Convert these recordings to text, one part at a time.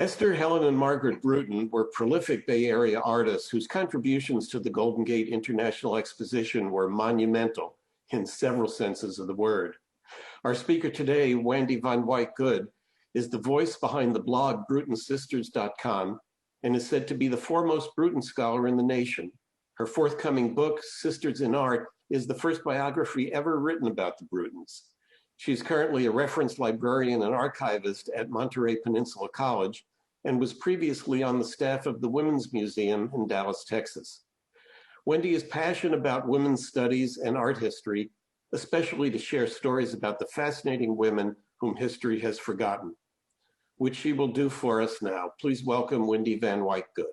Esther, Helen, and Margaret Bruton were prolific Bay Area artists whose contributions to the Golden Gate International Exposition were monumental in several senses of the word. Our speaker today, Wendy Van Wyck Good, is the voice behind the blog BrutonSisters.com and is said to be the foremost Bruton scholar in the nation. Her forthcoming book, Sisters in Art, is the first biography ever written about the Brewtons. She is currently a reference librarian and archivist at Monterey Peninsula College and was previously on the staff of the Women's Museum in Dallas, Texas. Wendy is passionate about women's studies and art history, especially to share stories about the fascinating women whom history has forgotten, which she will do for us now. Please welcome Wendy Van Wyck Good.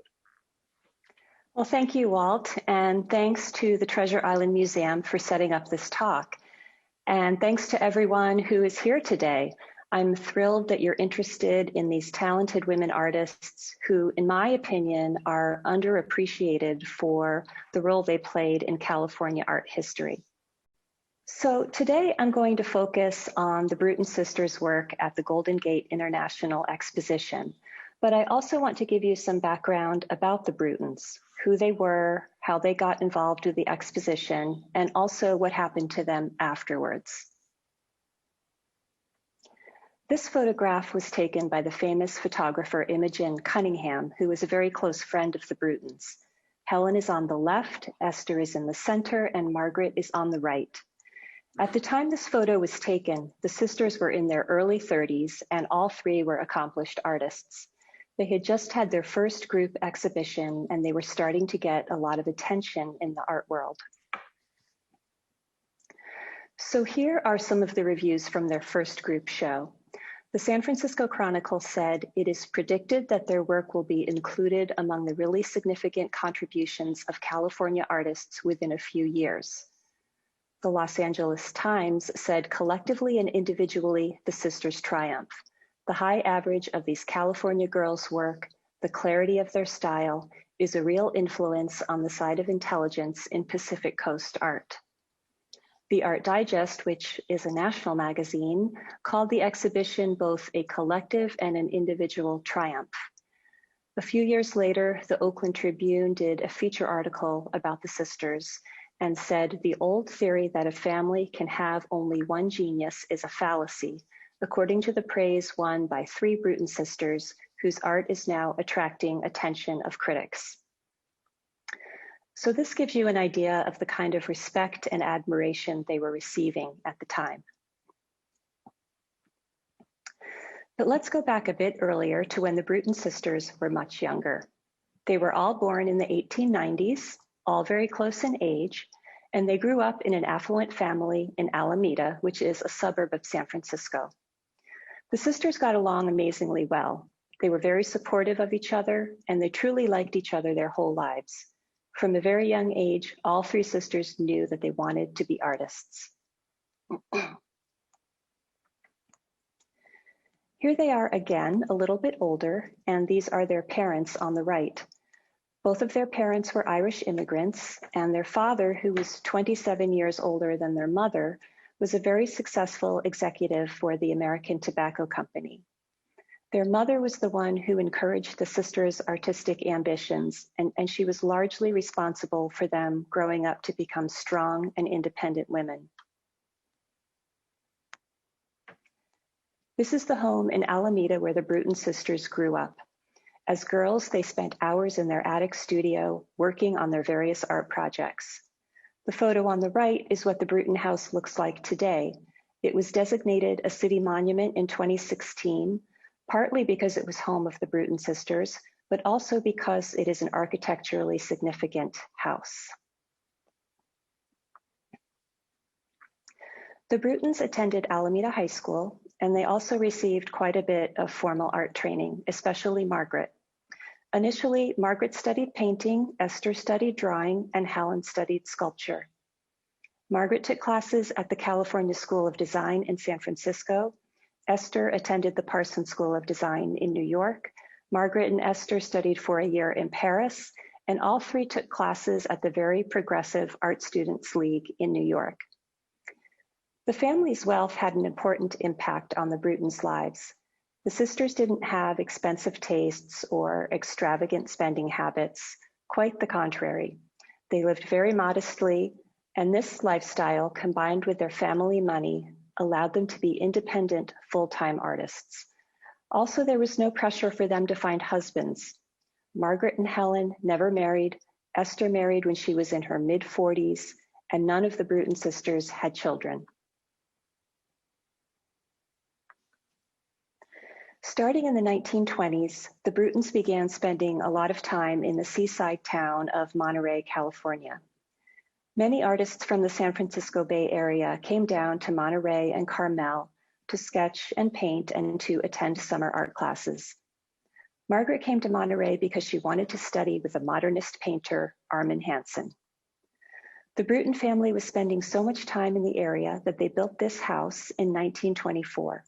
Well, thank you, Walt, and thanks to the Treasure Island Museum for setting up this talk. And thanks to everyone who is here today. I'm thrilled that you're interested in these talented women artists who, in my opinion, are underappreciated for the role they played in California art history. So today I'm going to focus on the Bruton sisters' work at the Golden Gate International Exposition, but I also want to give you some background about the Brutons, who they were, how they got involved with the exposition, and also what happened to them afterwards. This photograph was taken by the famous photographer Imogen Cunningham, who was a very close friend of the Brutons. Helen is on the left, Esther is in the center, and Margaret is on the right. At the time this photo was taken, the sisters were in their early 30s, and all three were accomplished artists. They had just had their first group exhibition, and they were starting to get a lot of attention in the art world. So here are some of the reviews from their first group show. The San Francisco Chronicle said, "It is predicted that their work will be included among the really significant contributions of California artists within a few years." The Los Angeles Times said, "Collectively and individually, the sisters triumph. The high average of these California girls' work, the clarity of their style, is a real influence on the side of intelligence in Pacific Coast art." The Art Digest, which is a national magazine, called the exhibition both a collective and an individual triumph. A few years later, the Oakland Tribune did a feature article about the sisters and said, "The old theory that a family can have only one genius is a fallacy, according to the praise won by three Bruton sisters whose art is now attracting attention of critics." So this gives you an idea of the kind of respect and admiration they were receiving at the time. But let's go back a bit earlier to when the Bruton sisters were much younger. They were all born in the 1890s, all very close in age, and they grew up in an affluent family in Alameda, which is a suburb of San Francisco. The sisters got along amazingly well. They were very supportive of each other, and they truly liked each other their whole lives. From a very young age, all three sisters knew that they wanted to be artists. Here they are again, a little bit older, and these are their parents on the right. Both of their parents were Irish immigrants, and their father, who was 27 years older than their mother, was a very successful executive for the American Tobacco Company. Their mother was the one who encouraged the sisters' artistic ambitions, and she was largely responsible for them growing up to become strong and independent women. This is the home in Alameda where the Bruton sisters grew up. As girls, they spent hours in their attic studio working on their various art projects. The photo on the right is what the Bruton house looks like today. It was designated a city monument in 2016, partly because it was home of the Bruton sisters, but also because it is an architecturally significant house. The Brutons attended Alameda High School, and they also received quite a bit of formal art training, especially Margaret. Initially, Margaret studied painting, Esther studied drawing, and Helen studied sculpture. Margaret took classes at the California School of Design in San Francisco. Esther attended the Parsons School of Design in New York. Margaret and Esther studied for a year in Paris, and all three took classes at the very progressive Art Students League in New York. The family's wealth had an important impact on the Brutons' lives. The sisters didn't have expensive tastes or extravagant spending habits, quite the contrary. They lived very modestly, and this lifestyle, combined with their family money, allowed them to be independent, full-time artists. Also, there was no pressure for them to find husbands. Margaret and Helen never married. Esther married when she was in her mid-40s, and none of the Bruton sisters had children. Starting in the 1920s, the Brewtons began spending a lot of time in the seaside town of Monterey, California. Many artists from the San Francisco Bay Area came down to Monterey and Carmel to sketch and paint and to attend summer art classes. Margaret came to Monterey because she wanted to study with the modernist painter, Armin Hansen. The Bruton family was spending so much time in the area that they built this house in 1924.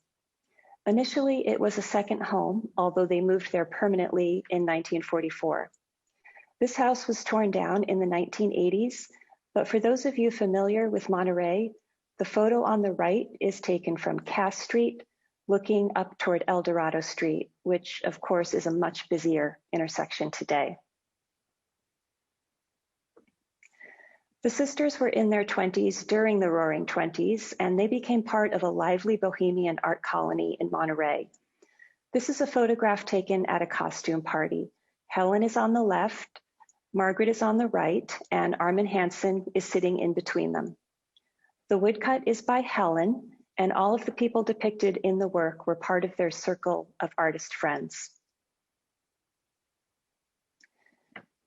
Initially, it was a second home, although they moved there permanently in 1944. This house was torn down in the 1980s, but for those of you familiar with Monterey, the photo on the right is taken from Cass Street, looking up toward El Dorado Street, which of course is a much busier intersection today. The sisters were in their 20s during the Roaring Twenties, and they became part of a lively bohemian art colony in Monterey. This is a photograph taken at a costume party. Helen is on the left, Margaret is on the right, and Armin Hansen is sitting in between them. The woodcut is by Helen, and all of the people depicted in the work were part of their circle of artist friends.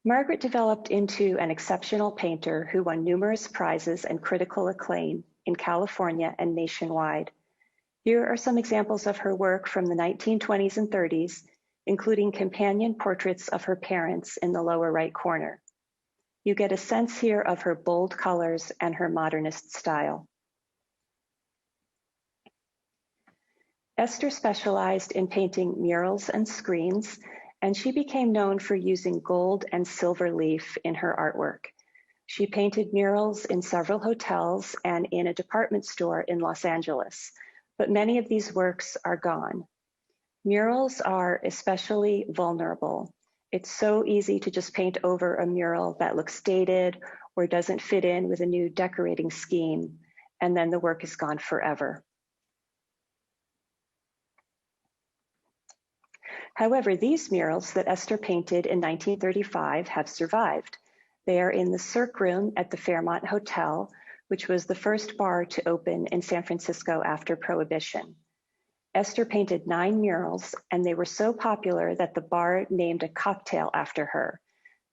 Margaret developed into an exceptional painter who won numerous prizes and critical acclaim in California and nationwide. Here are some examples of her work from the 1920s and 30s, including companion portraits of her parents in the lower right corner. You get a sense here of her bold colors and her modernist style. Esther specialized in painting murals and screens, and she became known for using gold and silver leaf in her artwork. She painted murals in several hotels and in a department store in Los Angeles, but many of these works are gone. Murals are especially vulnerable. It's so easy to just paint over a mural that looks dated or doesn't fit in with a new decorating scheme, and then the work is gone forever. However, these murals that Esther painted in 1935 have survived. They are in the Cirque Room at the Fairmont Hotel, which was the first bar to open in San Francisco after Prohibition. Esther painted 9 murals, and they were so popular that the bar named a cocktail after her.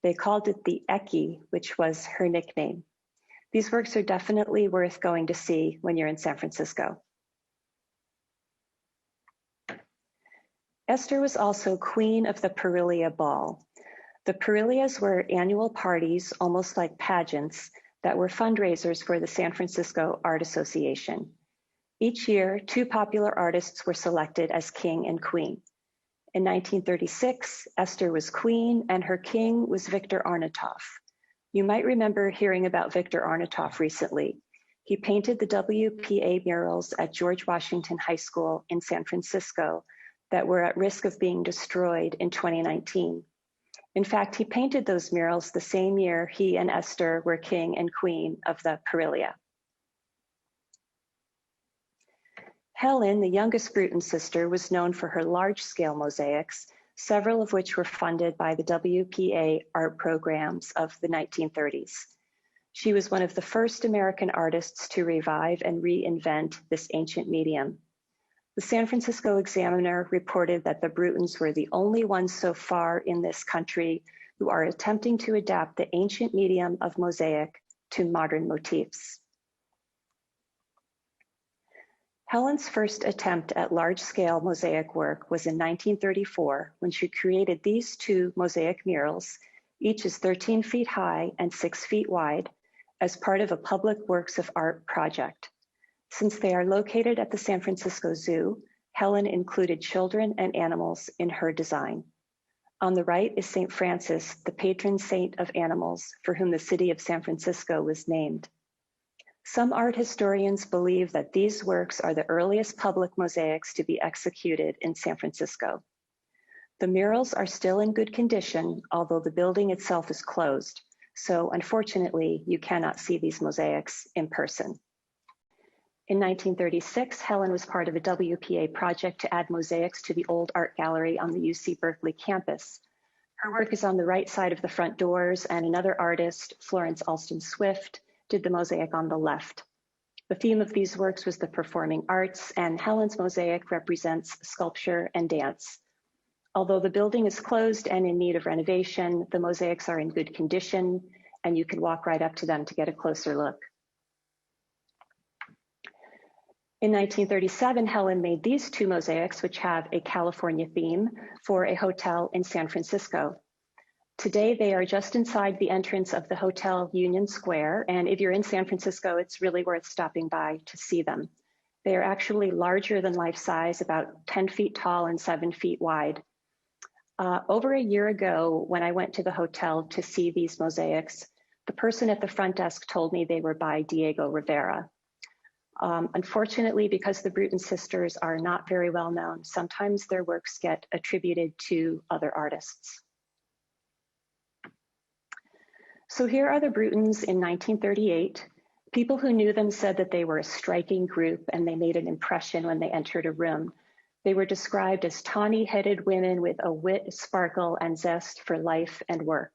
They called it the Eckie, which was her nickname. These works are definitely worth going to see when you're in San Francisco. Esther was also queen of the Parillia Ball. The Parillias were annual parties, almost like pageants, that were fundraisers for the San Francisco Art Association. Each year, 2 popular artists were selected as king and queen. In 1936, Esther was queen and her king was Victor Arnitoff. You might remember hearing about Victor Arnitoff recently. He painted the WPA murals at George Washington High School in San Francisco that were at risk of being destroyed in 2019. In fact, he painted those murals the same year he and Esther were king and queen of the Parillia. Helen, the youngest Bruton sister, was known for her large-scale mosaics, several of which were funded by the WPA art programs of the 1930s. She was one of the first American artists to revive and reinvent this ancient medium. The San Francisco Examiner reported that the Brewtons were the only ones so far in this country who are attempting to adapt the ancient medium of mosaic to modern motifs. Helen's first attempt at large-scale mosaic work was in 1934 when she created these 2 mosaic murals, each is 13 feet high and 6 feet wide, as part of a public works of art project. Since they are located at the San Francisco Zoo, Helen included children and animals in her design. On the right is St. Francis, the patron saint of animals, for whom the city of San Francisco was named. Some art historians believe that these works are the earliest public mosaics to be executed in San Francisco. The murals are still in good condition, although the building itself is closed. So unfortunately, you cannot see these mosaics in person. In 1936, Helen was part of a WPA project to add mosaics to the old art gallery on the UC Berkeley campus. Her work is on the right side of the front doors, and another artist, Florence Alston Swift, did the mosaic on the left. The theme of these works was the performing arts, and Helen's mosaic represents sculpture and dance. Although the building is closed and in need of renovation, the mosaics are in good condition, and you can walk right up to them to get a closer look. In 1937, Helen made these two mosaics, which have a California theme, for a hotel in San Francisco. Today, they are just inside the entrance of the Hotel Union Square, and if you're in San Francisco, it's really worth stopping by to see them. They are actually larger than life size, about 10 feet tall and 7 feet wide. Over a year ago, when I went to the hotel to see these mosaics, the person at the front desk told me they were by Diego Rivera. Unfortunately, because the Bruton sisters are not very well known, sometimes their works get attributed to other artists. So here are the Brutons in 1938. People who knew them said that they were a striking group and they made an impression when they entered a room. They were described as tawny-headed women with a wit, sparkle, and zest for life and work.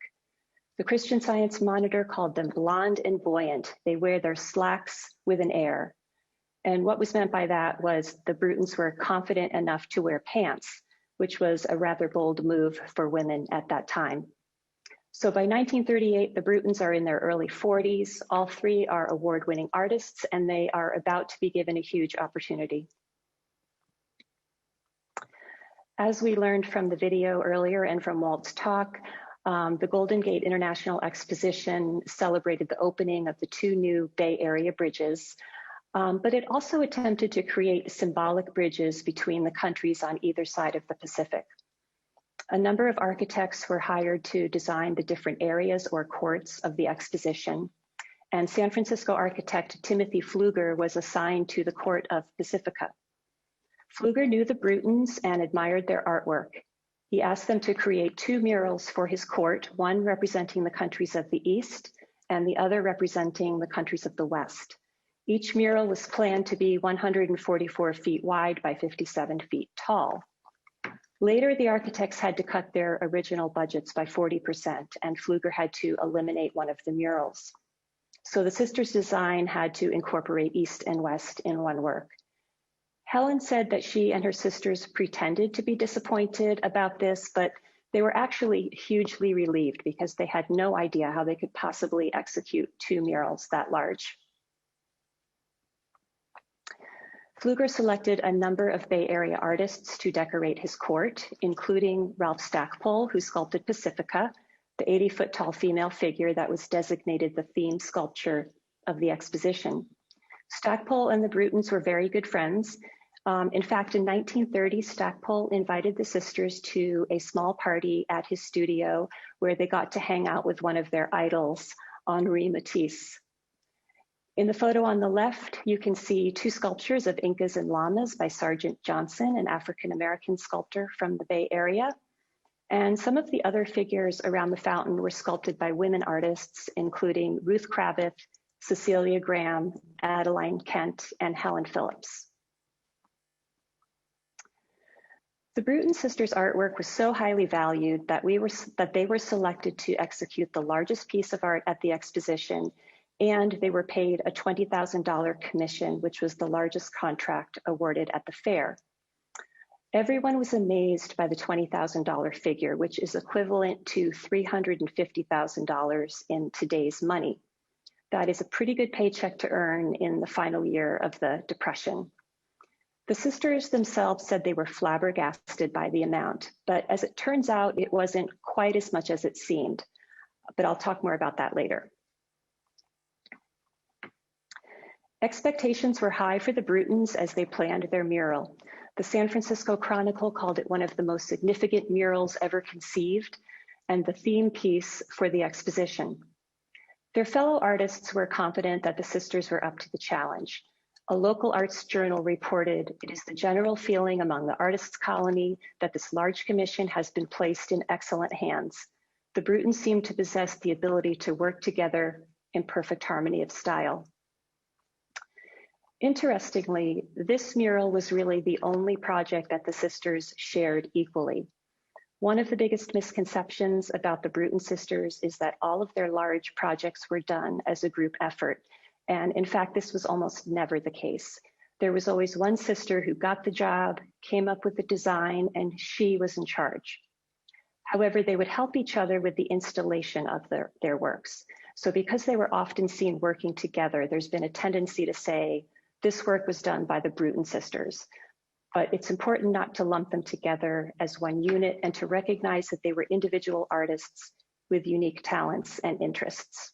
The Christian Science Monitor called them blonde and buoyant. They wear their slacks with an air. And what was meant by that was the Brutons were confident enough to wear pants, which was a rather bold move for women at that time. So by 1938, the Brutons are in their early 40s. All three are award-winning artists, and they are about to be given a huge opportunity. As we learned from the video earlier and from Walt's talk, the Golden Gate International Exposition celebrated the opening of the two new Bay Area bridges, but it also attempted to create symbolic bridges between the countries on either side of the Pacific. A number of architects were hired to design the different areas or courts of the exposition, and San Francisco architect Timothy Pflueger was assigned to the Court of Pacifica. Pflueger knew the Brutons and admired their artwork. He asked them to create two murals for his court, one representing the countries of the East and the other representing the countries of the West. Each mural was planned to be 144 feet wide by 57 feet tall. Later, the architects had to cut their original budgets by 40%, and Pflueger had to eliminate one of the murals. So the sisters' design had to incorporate East and West in one work. Helen said that she and her sisters pretended to be disappointed about this, but they were actually hugely relieved because they had no idea how they could possibly execute two murals that large. Pflueger selected a number of Bay Area artists to decorate his court, including Ralph Stackpole, who sculpted Pacifica, the 80-foot tall female figure that was designated the theme sculpture of the exposition. Stackpole and the Brutons were very good friends. In fact, in 1930, Stackpole invited the sisters to a small party at his studio where they got to hang out with one of their idols, Henri Matisse. In the photo on the left, you can see two sculptures of Incas and llamas by Sargent Johnson, an African-American sculptor from the Bay Area. And some of the other figures around the fountain were sculpted by women artists, including Ruth Kravitz, Cecilia Graham, Adeline Kent, and Helen Phillips. The Bruton sisters' artwork was so highly valued that they were selected to execute the largest piece of art at the exposition, and they were paid a $20,000 commission, which was the largest contract awarded at the fair. Everyone was amazed by the $20,000 figure, which is equivalent to $350,000 in today's money. That is a pretty good paycheck to earn in the final year of the Depression. The sisters themselves said they were flabbergasted by the amount, but as it turns out, it wasn't quite as much as it seemed. But I'll talk more about that later. Expectations were high for the Brutons as they planned their mural. The San Francisco Chronicle called it one of the most significant murals ever conceived and the theme piece for the exposition. Their fellow artists were confident that the sisters were up to the challenge. A local arts journal reported, "It is the general feeling among the artists' colony that this large commission has been placed in excellent hands. The Brewtons seem to possess the ability to work together in perfect harmony of style." Interestingly, this mural was really the only project that the sisters shared equally. One of the biggest misconceptions about the Bruton sisters is that all of their large projects were done as a group effort. And in fact, this was almost never the case. There was always one sister who got the job, came up with the design, and she was in charge. However, they would help each other with the installation of their works. So because they were often seen working together, there's been a tendency to say, this work was done by the Bruton sisters. But it's important not to lump them together as one unit and to recognize that they were individual artists with unique talents and interests.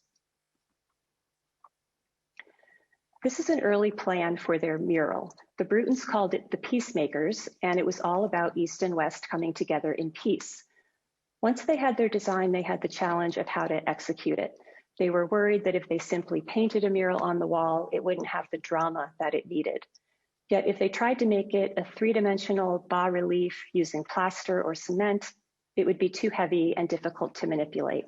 This is an early plan for their mural. The Brewtons called it the Peacemakers, and it was all about East and West coming together in peace. Once they had their design, they had the challenge of how to execute it. They were worried that if they simply painted a mural on the wall, it wouldn't have the drama that it needed. Yet if they tried to make it a three-dimensional bas-relief using plaster or cement, it would be too heavy and difficult to manipulate.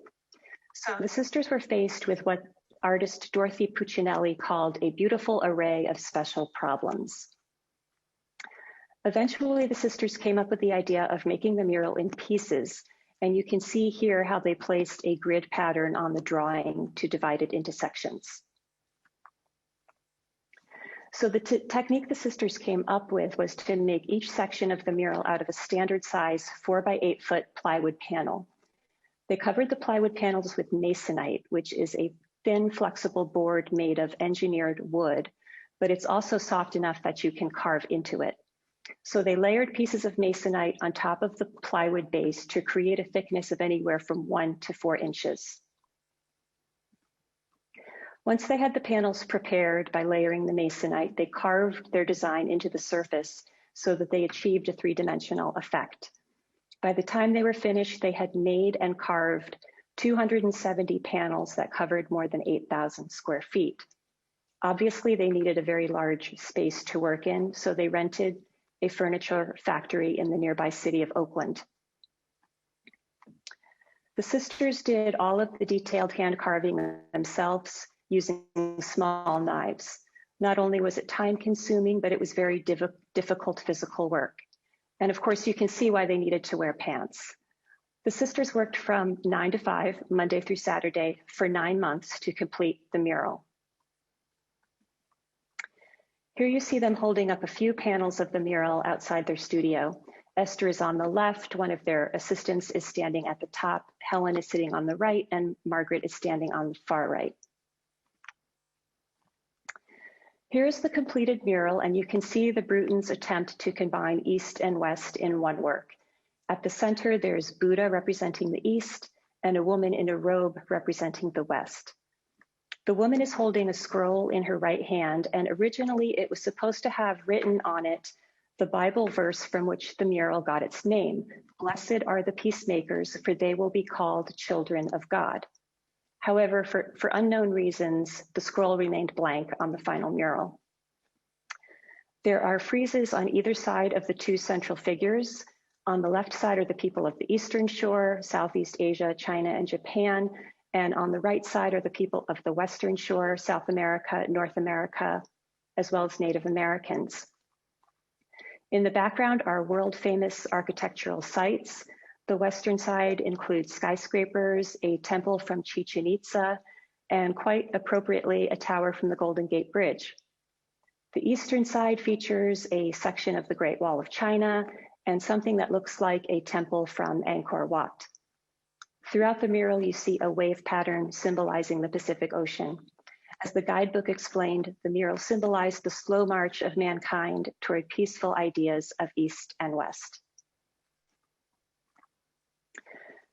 So the sisters were faced with what artist Dorothy Puccinelli called a beautiful array of special problems. Eventually, the sisters came up with the idea of making the mural in pieces, and you can see here how they placed a grid pattern on the drawing to divide it into sections. So the technique the sisters came up with was to make each section of the mural out of a standard size 4 by 8 foot plywood panel. They covered the plywood panels with masonite, which is a thin, flexible board made of engineered wood, but it's also soft enough that you can carve into it. So they layered pieces of masonite on top of the plywood base to create a thickness of anywhere from 1 to 4 inches. Once they had the panels prepared by layering the masonite, they carved their design into the surface so that they achieved a three-dimensional effect. By the time they were finished, they had made and carved 270 panels that covered more than 8,000 square feet. Obviously, they needed a very large space to work in, so they rented a furniture factory in the nearby city of Oakland. The sisters did all of the detailed hand carving themselves using small knives. Not only was it time consuming, but it was very difficult physical work. And of course, you can see why they needed to wear pants. The sisters worked from 9 to 5, Monday through Saturday, for 9 months to complete the mural. Here you see them holding up a few panels of the mural outside their studio. Esther is on the left, one of their assistants is standing at the top, Helen is sitting on the right, and Margaret is standing on the far right. Here's the completed mural, and you can see the Brewtons' attempt to combine East and West in one work. At the center, there's Buddha representing the East and a woman in a robe representing the West. The woman is holding a scroll in her right hand, and originally it was supposed to have written on it the Bible verse from which the mural got its name. "Blessed are the peacemakers, for they will be called children of God." However, for unknown reasons, the scroll remained blank on the final mural. There are friezes on either side of the two central figures. On the left side are the people of the Eastern Shore, Southeast Asia, China, and Japan. And on the right side are the people of the Western Shore, South America, North America, as well as Native Americans. In the background are world-famous architectural sites. The western side includes skyscrapers, a temple from Chichen Itza, and quite appropriately, a tower from the Golden Gate Bridge. The eastern side features a section of the Great Wall of China and something that looks like a temple from Angkor Wat. Throughout the mural, you see a wave pattern symbolizing the Pacific Ocean. As the guidebook explained, the mural symbolized the slow march of mankind toward peaceful ideas of East and West.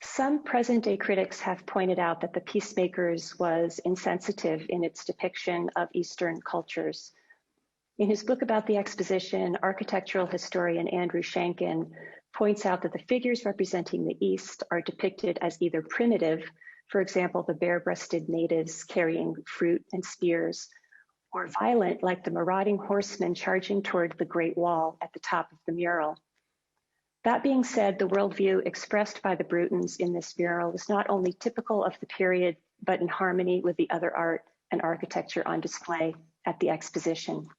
Some present-day critics have pointed out that the Peacemakers was insensitive in its depiction of Eastern cultures. In his book about the exposition, architectural historian Andrew Shankin points out that the figures representing the East are depicted as either primitive, For example, the bare-breasted natives carrying fruit and spears, or violent like the marauding horsemen charging toward the Great Wall at the top of the mural. That being said, the worldview expressed by the Brewtons in this mural was not only typical of the period, but in harmony with the other art and architecture on display at the exposition.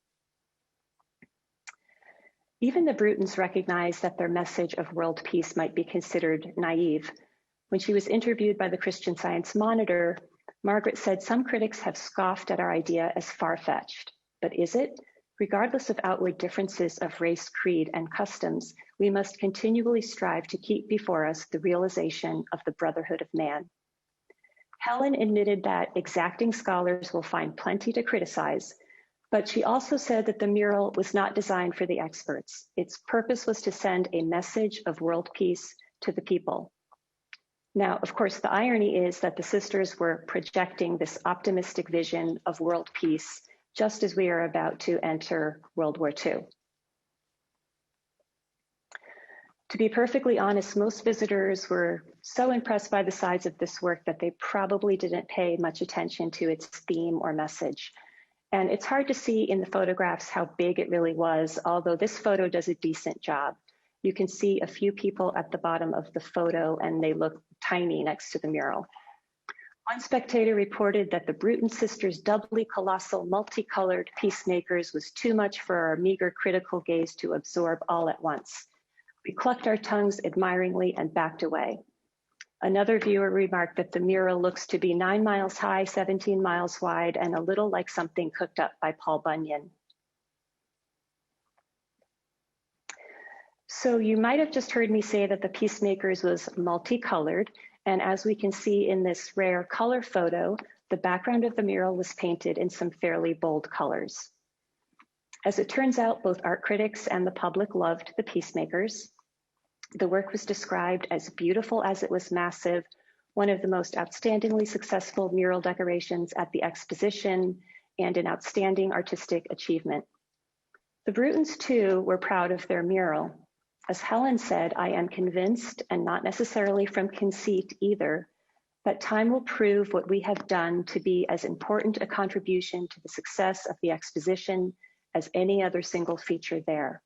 Even the Brewtons recognized that their message of world peace might be considered naive. When she was interviewed by the Christian Science Monitor, Margaret said, "Some critics have scoffed at our idea as far-fetched, but is it? Regardless of outward differences of race, creed, and customs, we must continually strive to keep before us the realization of the brotherhood of man." Helen admitted that exacting scholars will find plenty to criticize, but she also said that the mural was not designed for the experts. Its purpose was to send a message of world peace to the people. Now, of course, the irony is that the sisters were projecting this optimistic vision of world peace just as we are about to enter World War II. To be perfectly honest, most visitors were so impressed by the size of this work that they probably didn't pay much attention to its theme or message. And it's hard to see in the photographs how big it really was, although this photo does a decent job. You can see a few people at the bottom of the photo and they look tiny next to the mural. One spectator reported that the Bruton sisters' doubly colossal, multicolored Peacemakers was too much for our meager critical gaze to absorb all at once. We clucked our tongues admiringly and backed away. Another viewer remarked that the mural looks to be 9 miles high, 17 miles wide, and a little like something cooked up by Paul Bunyan. So you might have just heard me say that the Peacemakers was multicolored. And as we can see in this rare color photo, the background of the mural was painted in some fairly bold colors. As it turns out, both art critics and the public loved the Peacemakers. The work was described as beautiful as it was massive, one of the most outstandingly successful mural decorations at the exposition, and an outstanding artistic achievement. The Brewtons, too, were proud of their mural. As Helen said, "I am convinced, and not necessarily from conceit either, that time will prove what we have done to be as important a contribution to the success of the exposition as any other single feature there."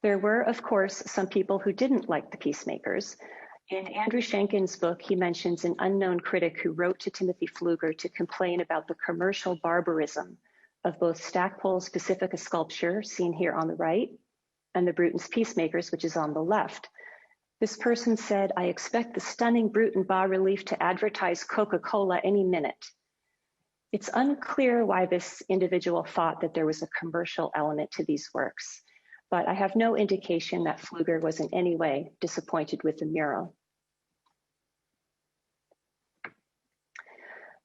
There were, of course, some people who didn't like the Peacemakers. In Andrew Schenken's book, he mentions an unknown critic who wrote to Timothy Pflueger to complain about the commercial barbarism of both Stackpole's Pacifica sculpture, seen here on the right, and the Brewtons' Peacemakers, which is on the left. This person said, "I expect the stunning Bruton bas-relief to advertise Coca-Cola any minute." It's unclear why this individual thought that there was a commercial element to these works, but I have no indication that Fluger was in any way disappointed with the mural.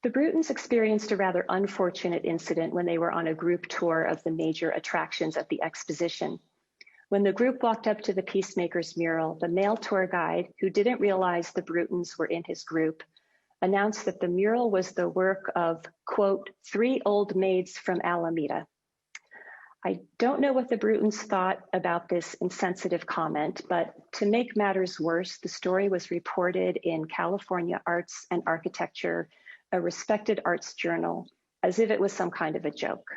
The Brewtons experienced a rather unfortunate incident when they were on a group tour of the major attractions at the exposition. When the group walked up to the Peacemakers mural, the male tour guide, who didn't realize the Brewtons were in his group, announced that the mural was the work of, quote, 3 old maids from Alameda. I don't know what the Brewtons thought about this insensitive comment, but to make matters worse, the story was reported in California Arts and Architecture, a respected arts journal, as if it was some kind of a joke.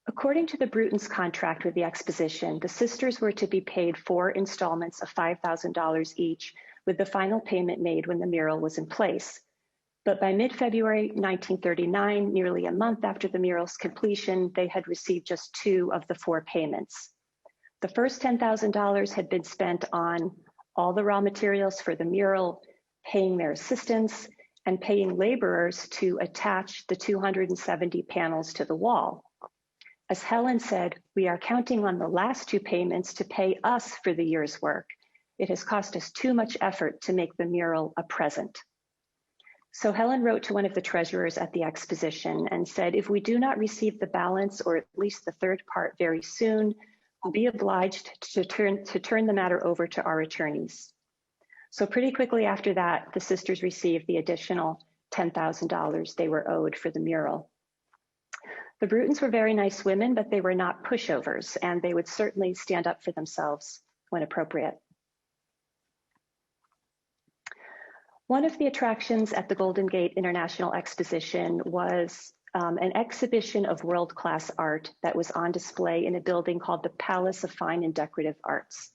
According to the Brewtons' contract with the exposition, the sisters were to be paid 4 installments of $5,000 each, with the final payment made when the mural was in place. But by mid-February 1939, nearly a month after the mural's completion, they had received just 2 of the 4 payments. The first $10,000 had been spent on all the raw materials for the mural, paying their assistants, and paying laborers to attach the 270 panels to the wall. As Helen said, "We are counting on the last 2 payments to pay us for the year's work. It has cost us too much effort to make the mural a present." So Helen wrote to one of the treasurers at the exposition and said, "If we do not receive the balance, or at least the 3rd part, very soon, we'll be obliged to turn the matter over to our attorneys." So pretty quickly after that, the sisters received the additional $10,000 they were owed for the mural. The Brewtons were very nice women, but they were not pushovers, and they would certainly stand up for themselves when appropriate. One of the attractions at the Golden Gate International Exposition was an exhibition of world-class art that was on display in a building called the Palace of Fine and Decorative Arts.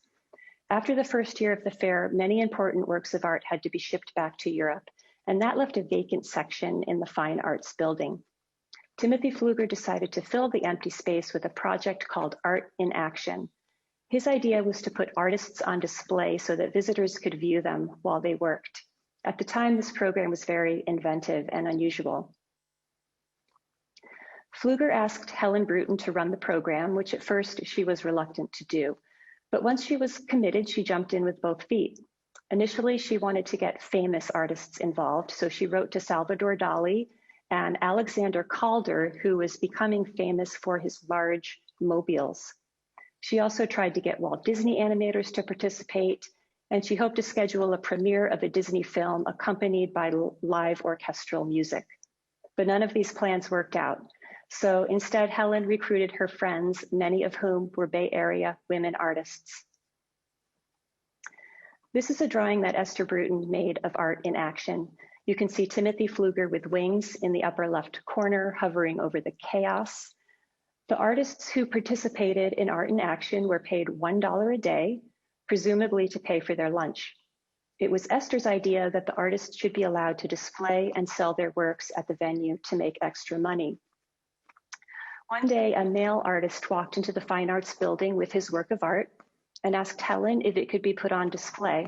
After the first year of the fair, many important works of art had to be shipped back to Europe, and that left a vacant section in the Fine Arts building. Timothy Pflueger decided to fill the empty space with a project called Art in Action. His idea was to put artists on display so that visitors could view them while they worked. At the time, this program was very inventive and unusual. Fluger asked Helen Bruton to run the program, which at first she was reluctant to do. But once she was committed, she jumped in with both feet. Initially, she wanted to get famous artists involved, so she wrote to Salvador Dali and Alexander Calder, who was becoming famous for his large mobiles. She also tried to get Walt Disney animators to participate, and she hoped to schedule a premiere of a Disney film accompanied by live orchestral music. But none of these plans worked out. So instead, Helen recruited her friends, many of whom were Bay Area women artists. This is a drawing that Esther Bruton made of Art in Action. You can see Timothy Pflueger with wings in the upper left corner, hovering over the chaos. The artists who participated in Art in Action were paid $1 a day, presumably to pay for their lunch. It was Esther's idea that the artists should be allowed to display and sell their works at the venue to make extra money. One day, a male artist walked into the Fine Arts building with his work of art and asked Helen if it could be put on display.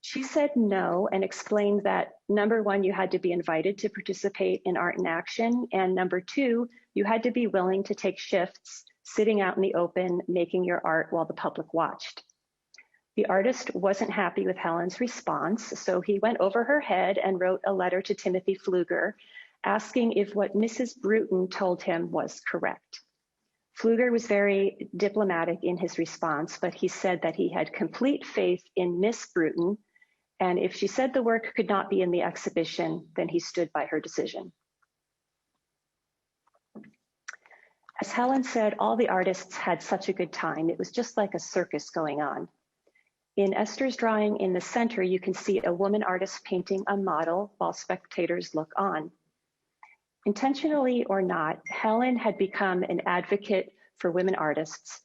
She said no and explained that, number one, you had to be invited to participate in Art in Action, and number two, you had to be willing to take shifts sitting out in the open, making your art while the public watched. The artist wasn't happy with Helen's response, so he went over her head and wrote a letter to Timothy Pflueger, asking if what Mrs. Bruton told him was correct. Fluger was very diplomatic in his response, but he said that he had complete faith in Miss Bruton, and if she said the work could not be in the exhibition, then he stood by her decision. As Helen said, all the artists had such a good time. It was just like a circus going on. In Esther's drawing in the center, you can see a woman artist painting a model while spectators look on. Intentionally or not, Helen had become an advocate for women artists.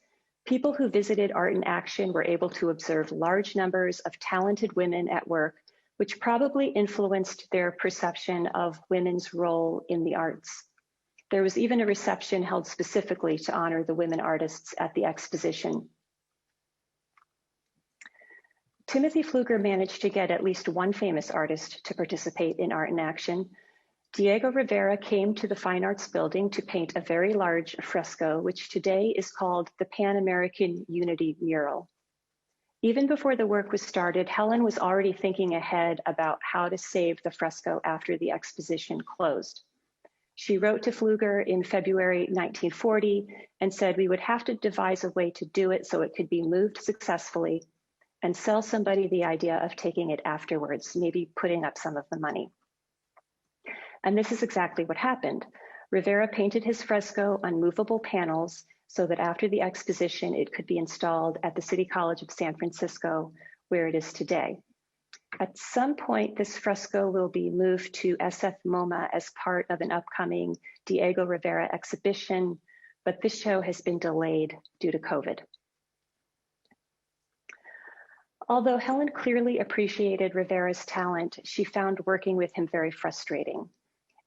People who visited Art in Action were able to observe large numbers of talented women at work, which probably influenced their perception of women's role in the arts. There was even a reception held specifically to honor the women artists at the exposition. Timothy Pflueger managed to get at least one famous artist to participate in Art in Action. Diego Rivera came to the Fine Arts Building to paint a very large fresco, which today is called the Pan American Unity Mural. Even before the work was started, Helen was already thinking ahead about how to save the fresco after the exposition closed. She wrote to Fluger in February 1940 and said we would have to devise a way to do it so it could be moved successfully and sell somebody the idea of taking it afterwards, maybe putting up some of the money. And this is exactly what happened. Rivera painted his fresco on movable panels so that after the exposition, it could be installed at the City College of San Francisco, where it is today. At some point, this fresco will be moved to SF MoMA as part of an upcoming Diego Rivera exhibition, but this show has been delayed due to COVID. Although Helen clearly appreciated Rivera's talent, she found working with him very frustrating.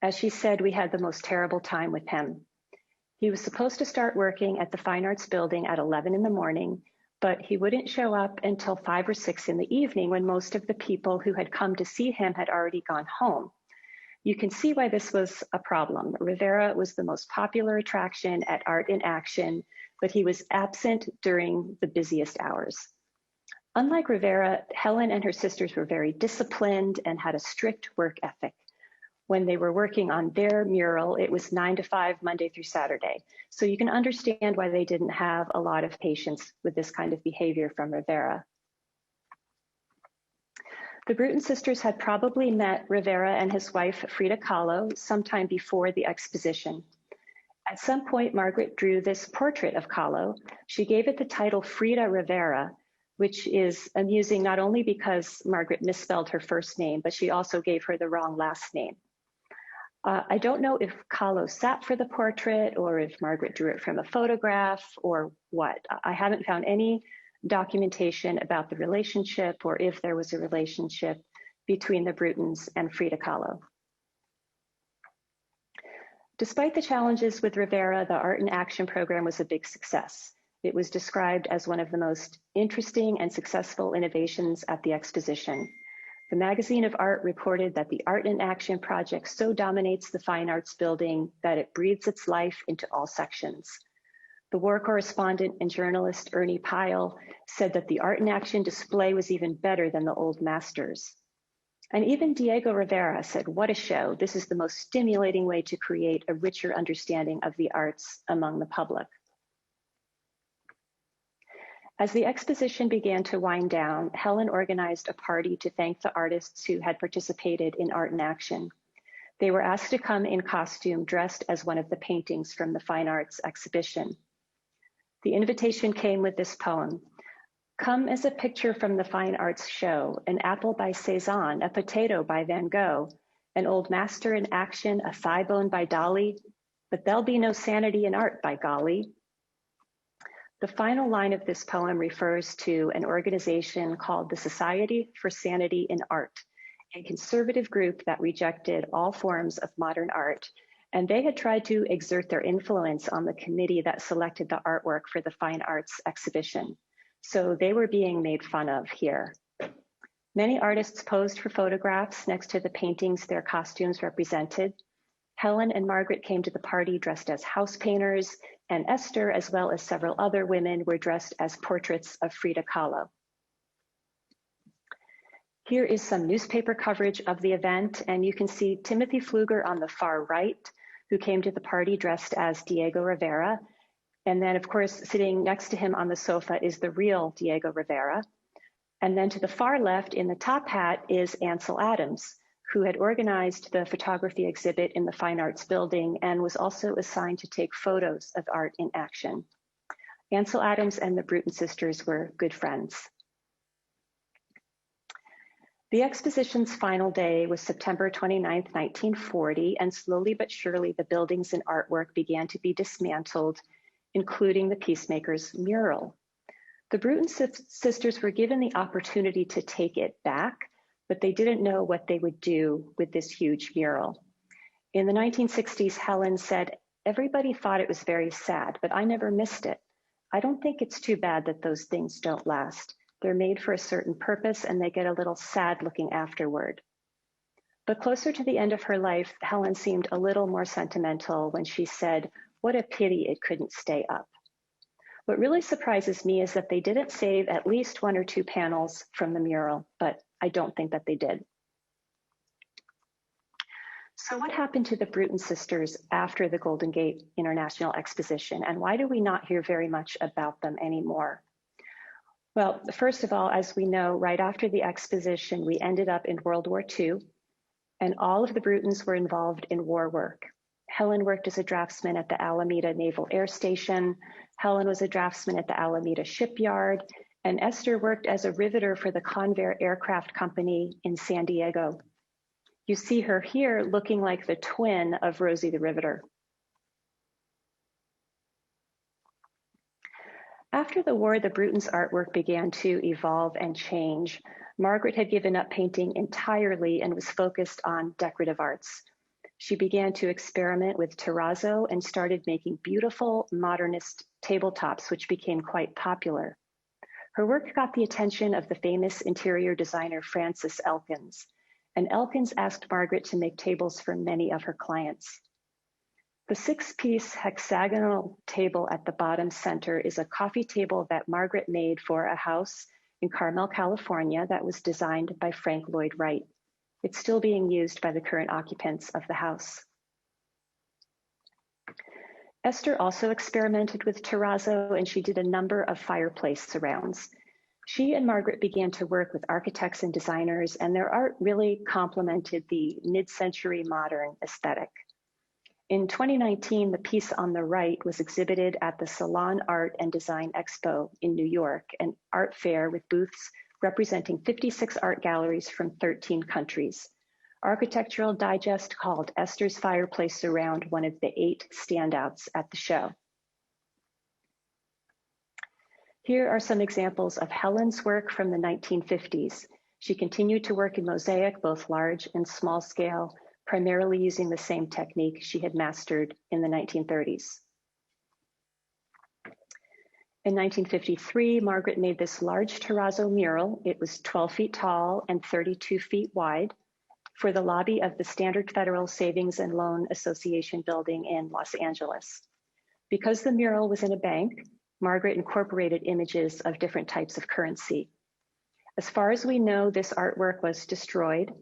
As she said, we had the most terrible time with him. He was supposed to start working at the Fine Arts Building at 11 in the morning, but he wouldn't show up until 5 or 6 in the evening when most of the people who had come to see him had already gone home. You can see why this was a problem. Rivera was the most popular attraction at Art in Action, but he was absent during the busiest hours. Unlike Rivera, Helen and her sisters were very disciplined and had a strict work ethic. When they were working on their mural, it was 9 to 5, Monday through Saturday. So you can understand why they didn't have a lot of patience with this kind of behavior from Rivera. The Bruton sisters had probably met Rivera and his wife, Frida Kahlo, sometime before the exposition. At some point, Margaret drew this portrait of Kahlo. She gave it the title Frida Rivera, which is amusing not only because Margaret misspelled her first name, but she also gave her the wrong last name. I don't know if Kahlo sat for the portrait or if Margaret drew it from a photograph or what. I haven't found any documentation about the relationship or if there was a relationship between the Brewtons and Frida Kahlo. Despite the challenges with Rivera, the Art in Action program was a big success. It was described as one of the most interesting and successful innovations at the exposition. The Magazine of Art reported that the Art in Action project so dominates the Fine Arts building that it breathes its life into all sections. The war correspondent and journalist Ernie Pyle said that the Art in Action display was even better than the old masters. And even Diego Rivera said, "What a show. This is the most stimulating way to create a richer understanding of the arts among the public." As the exposition began to wind down, Helen organized a party to thank the artists who had participated in Art in Action. They were asked to come in costume dressed as one of the paintings from the Fine Arts exhibition. The invitation came with this poem: "Come as a picture from the Fine Arts show, an apple by Cezanne, a potato by Van Gogh, an old master in action, a thigh bone by Dali, but there'll be no sanity in art, by golly." The final line of this poem refers to an organization called the Society for Sanity in Art, a conservative group that rejected all forms of modern art, and they had tried to exert their influence on the committee that selected the artwork for the Fine Arts exhibition. So they were being made fun of here. Many artists posed for photographs next to the paintings their costumes represented. Helen and Margaret came to the party dressed as house painters, and Esther, as well as several other women, were dressed as portraits of Frida Kahlo. Here is some newspaper coverage of the event, and you can see Timothy Pflueger on the far right, who came to the party dressed as Diego Rivera. And then, of course, sitting next to him on the sofa is the real Diego Rivera. And then to the far left in the top hat is Ansel Adams, who had organized the photography exhibit in the Fine Arts building and was also assigned to take photos of Art in Action. Ansel Adams and the Bruton sisters were good friends. The exposition's final day was September 29th, 1940, and slowly but surely the buildings and artwork began to be dismantled, including the Peacemakers mural. The Bruton sisters were given the opportunity to take it back, but they didn't know what they would do with this huge mural. In the 1960s, Helen said, "Everybody thought it was very sad, but I never missed it. I don't think it's too bad that those things don't last. They're made for a certain purpose and they get a little sad looking afterward." But closer to the end of her life, Helen seemed a little more sentimental when she said, "What a pity it couldn't stay up." What really surprises me is that they didn't save at least one or two panels from the mural, but I don't think that they did. So what happened to the Bruton sisters after the Golden Gate International Exposition, and why do we not hear very much about them anymore? Well, first of all, as we know, right after the exposition, we ended up in World War II, and all of the Brutons were involved in war work. Helen worked as a draftsman at the Alameda Naval Air Station. Helen was a draftsman at the Alameda Shipyard, and Esther worked as a riveter for the Convair Aircraft Company in San Diego. You see her here looking like the twin of Rosie the Riveter. After the war, the Brutons' artwork began to evolve and change. Margaret had given up painting entirely and was focused on decorative arts. She began to experiment with terrazzo and started making beautiful modernist tabletops, which became quite popular. Her work got the attention of the famous interior designer Frances Elkins, and Elkins asked Margaret to make tables for many of her clients. The 6-piece hexagonal table at the bottom center is a coffee table that Margaret made for a house in Carmel, California that was designed by Frank Lloyd Wright. It's still being used by the current occupants of the house. Esther also experimented with terrazzo, and she did a number of fireplace surrounds. She and Margaret began to work with architects and designers, and their art really complemented the mid-century modern aesthetic. In 2019, the piece on the right was exhibited at the Salon Art and Design Expo in New York, an art fair with booths representing 56 art galleries from 13 countries. Architectural Digest called Esther's fireplace surround one of the 8 standouts at the show. Here are some examples of Helen's work from the 1950s. She continued to work in mosaic, both large and small scale, primarily using the same technique she had mastered in the 1930s. In 1953, Margaret made this large terrazzo mural. It was 12 feet tall and 32 feet wide for the lobby of the Standard Federal Savings and Loan Association building in Los Angeles. Because the mural was in a bank, Margaret incorporated images of different types of currency. As far as we know, this artwork was destroyed,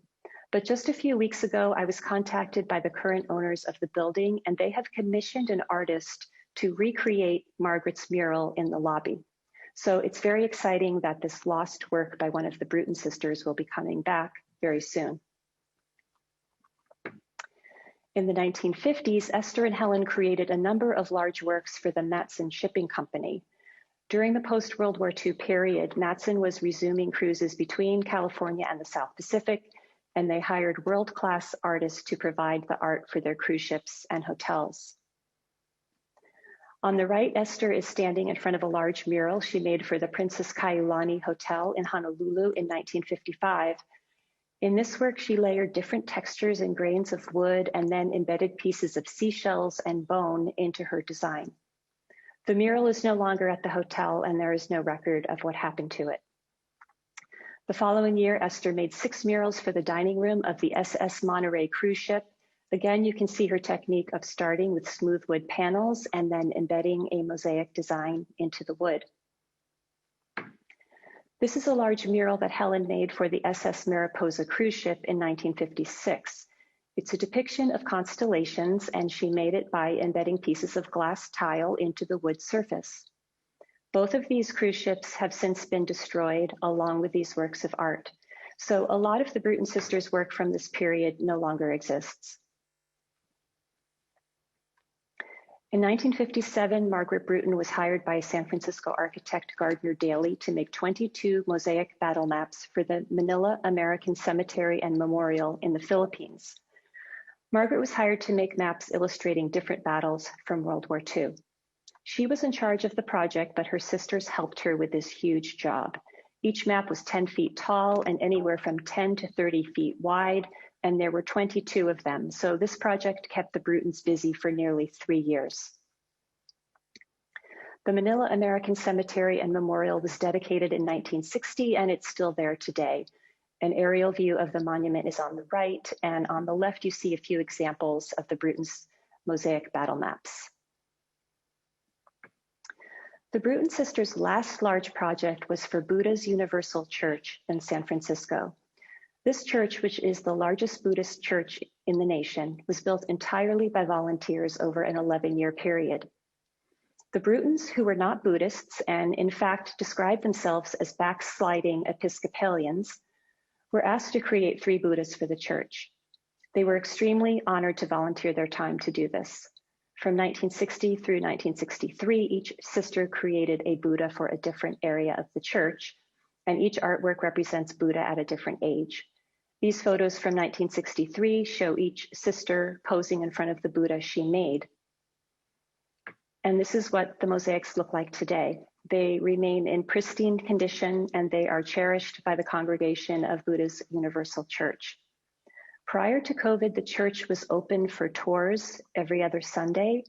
but just a few weeks ago, I was contacted by the current owners of the building, and they have commissioned an artist to recreate Margaret's mural in the lobby. So it's very exciting that this lost work by one of the Bruton sisters will be coming back very soon. In the 1950s, Esther and Helen created a number of large works for the Matson Shipping Company. During the post-World War II period, Matson was resuming cruises between California and the South Pacific, and they hired world-class artists to provide the art for their cruise ships and hotels. On the right, Esther is standing in front of a large mural she made for the Princess Kailani Hotel in Honolulu in 1955. In this work, she layered different textures and grains of wood and then embedded pieces of seashells and bone into her design. The mural is no longer at the hotel, and there is no record of what happened to it. The following year, Esther made 6 murals for the dining room of the SS Monterey cruise ship. Again, you can see her technique of starting with smooth wood panels and then embedding a mosaic design into the wood. This is a large mural that Helen made for the SS Mariposa cruise ship in 1956. It's a depiction of constellations, and she made it by embedding pieces of glass tile into the wood surface. Both of these cruise ships have since been destroyed along with these works of art. So a lot of the Bruton sisters' work from this period no longer exists. In 1957, Margaret Bruton was hired by San Francisco architect Gardner Daly to make 22 mosaic battle maps for the Manila American Cemetery and Memorial in the Philippines. Margaret was hired to make maps illustrating different battles from World War II. She was in charge of the project, but her sisters helped her with this huge job. Each map was 10 feet tall and anywhere from 10 to 30 feet wide, and there were 22 of them. So this project kept the Brutons busy for nearly 3 years. The Manila American Cemetery and Memorial was dedicated in 1960, and it's still there today. An aerial view of the monument is on the right, and on the left, you see a few examples of the Brutons' mosaic battle maps. The Bruton sisters' last large project was for Buddha's Universal Church in San Francisco. This church, which is the largest Buddhist church in the nation, was built entirely by volunteers over an 11-year period. The Brutons, who were not Buddhists and in fact described themselves as backsliding Episcopalians, were asked to create 3 Buddhas for the church. They were extremely honored to volunteer their time to do this. From 1960 through 1963, each sister created a Buddha for a different area of the church, and each artwork represents Buddha at a different age. These photos from 1963 show each sister posing in front of the Buddha she made. And this is what the mosaics look like today. They remain in pristine condition, and they are cherished by the congregation of Buddha's Universal Church. Prior to COVID, the church was open for tours every other Sunday.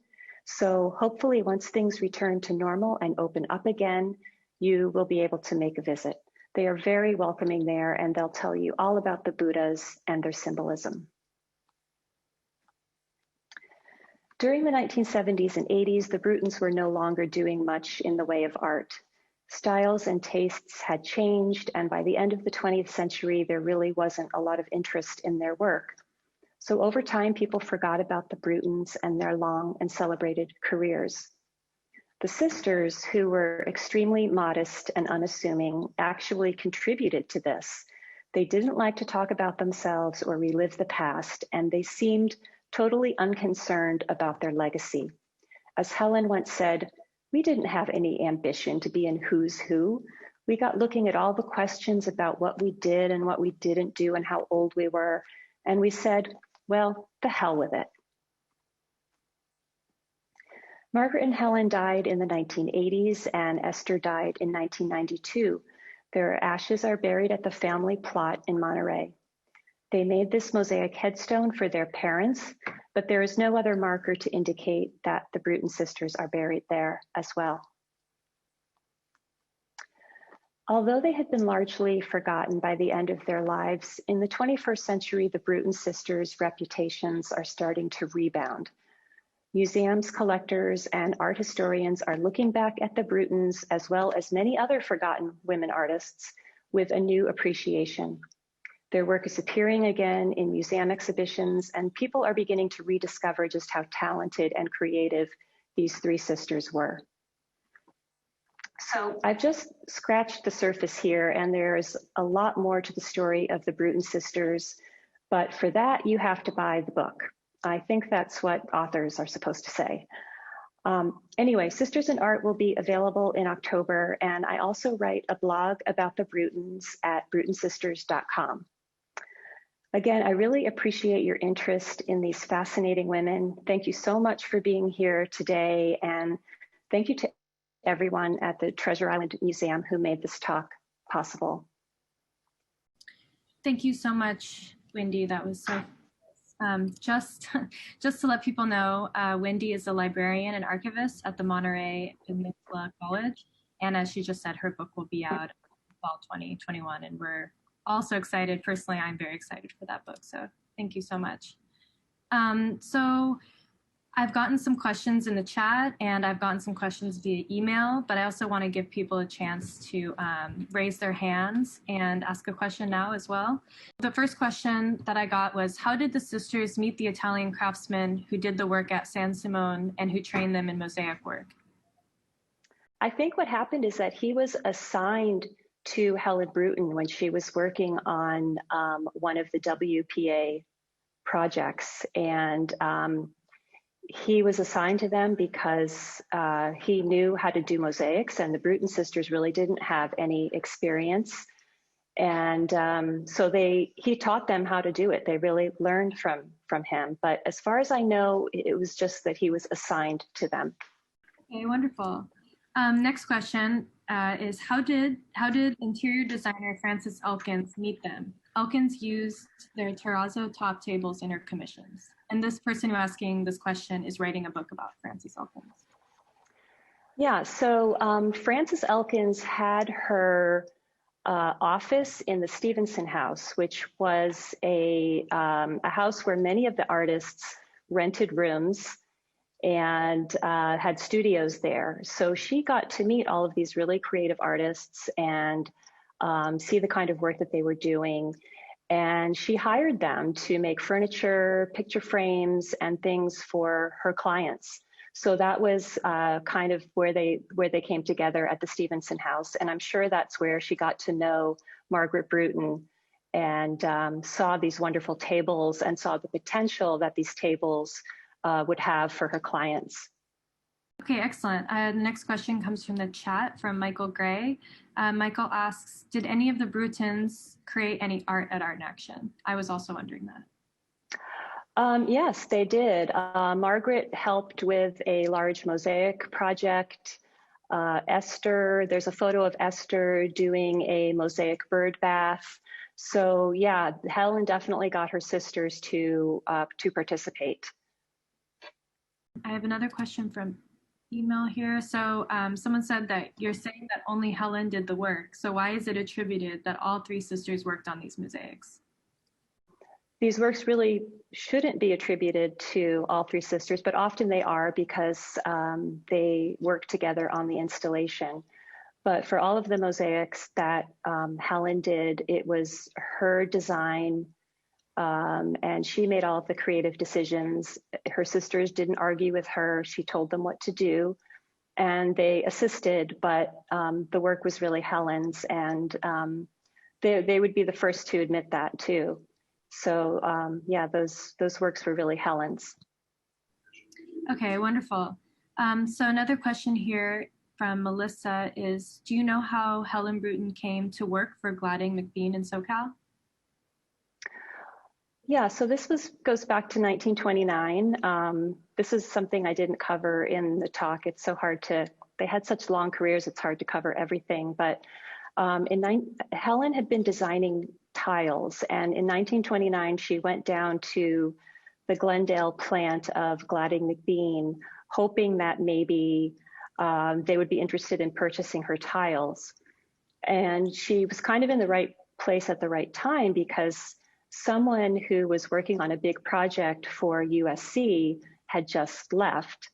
So hopefully once things return to normal and open up again, you will be able to make a visit. They are very welcoming there, and they'll tell you all about the Buddhas and their symbolism. During the 1970s and 80s, the Brutons were no longer doing much in the way of art. Styles and tastes had changed, and by the end of the 20th century, there really wasn't a lot of interest in their work. So over time, people forgot about the Brutons and their long and celebrated careers. The sisters, who were extremely modest and unassuming, actually contributed to this. They didn't like to talk about themselves or relive the past, and they seemed totally unconcerned about their legacy. As Helen once said, we didn't have any ambition to be in who's who. We got looking at all the questions about what we did and what we didn't do and how old we were. And we said, well, the hell with it. Margaret and Helen died in the 1980s and Esther died in 1992. Their ashes are buried at the family plot in Monterey. They made this mosaic headstone for their parents, but there is no other marker to indicate that the Bruton sisters are buried there as well. Although they had been largely forgotten by the end of their lives, in the 21st century, the Bruton sisters' reputations are starting to rebound. Museums, collectors, and art historians are looking back at the Brewtons, as well as many other forgotten women artists, with a new appreciation. Their work is appearing again in museum exhibitions, and people are beginning to rediscover just how talented and creative these three sisters were. So I've just scratched the surface here, and there's a lot more to the story of the Bruton sisters, but for that, you have to buy the book. I think that's what authors are supposed to say. Anyway, Sisters in Art will be available in October, and I also write a blog about the Brewtons at brewtonsisters.com. Again, I really appreciate your interest in these fascinating women. Thank you so much for being here today, and thank you to everyone at the Treasure Island Museum who made this talk possible. Thank you so much, Wendy. That was so just to let people know, Wendy is a librarian and archivist at the Monterey Peninsula College. And as she just said, her book will be out in fall 2021. And we're also excited. Personally, I'm very excited for that book. So thank you so much. So I've gotten some questions in the chat and I've gotten some questions via email, but I also want to give people a chance to raise their hands and ask a question now as well. The first question that I got was, how did the sisters meet the Italian craftsmen who did the work at San Simone and who trained them in mosaic work? I think what happened is that he was assigned to Helen Bruton when she was working on one of the WPA projects, and he was assigned to them because he knew how to do mosaics, and the Bruton sisters really didn't have any experience. And so he taught them how to do it. They really learned from him. But as far as I know, it was just that he was assigned to them. Okay, wonderful. Next question is, how did interior designer Frances Elkins meet them? Elkins used their terrazzo top tables in her commissions. And this person who asking this question is writing a book about Frances Elkins. Yeah, so Frances Elkins had her office in the Stevenson House, which was a house where many of the artists rented rooms and had studios there. So she got to meet all of these really creative artists and see the kind of work that they were doing. And she hired them to make furniture, picture frames, and things for her clients. So that was kind of where they came together at the Stevenson House. And I'm sure that's where she got to know Margaret Bruton and saw these wonderful tables and saw the potential that these tables would have for her clients. Okay, excellent. The next question comes from the chat from Michael Gray. Michael asks, did any of the Brewtons create any art at Art in Action? I was also wondering that. Yes, they did. Margaret helped with a large mosaic project. Esther, there's a photo of Esther doing a mosaic bird bath. So yeah, Helen definitely got her sisters to participate. I have another question from email here. So someone said that you're saying that only Helen did the work. So why is it attributed that all three sisters worked on these mosaics? These works really shouldn't be attributed to all three sisters, but often they are because they work together on the installation. But for all of the mosaics that Helen did, it was her design, and she made all of the creative decisions. Her sisters didn't argue with her. She told them what to do, and they assisted, but the work was really Helen's, and they would be the first to admit that too. So yeah, those works were really Helen's. Okay, wonderful. So another question here from Melissa is, do you know how Helen Bruton came to work for Gladding McBean in SoCal? Yeah, so this goes back to 1929. This is something I didn't cover in the talk. It's so hard they had such long careers, it's hard to cover everything. But Helen had been designing tiles, and in 1929, she went down to the Glendale plant of Gladding McBean, hoping that maybe they would be interested in purchasing her tiles. And she was kind of in the right place at the right time, because someone who was working on a big project for USC had just left.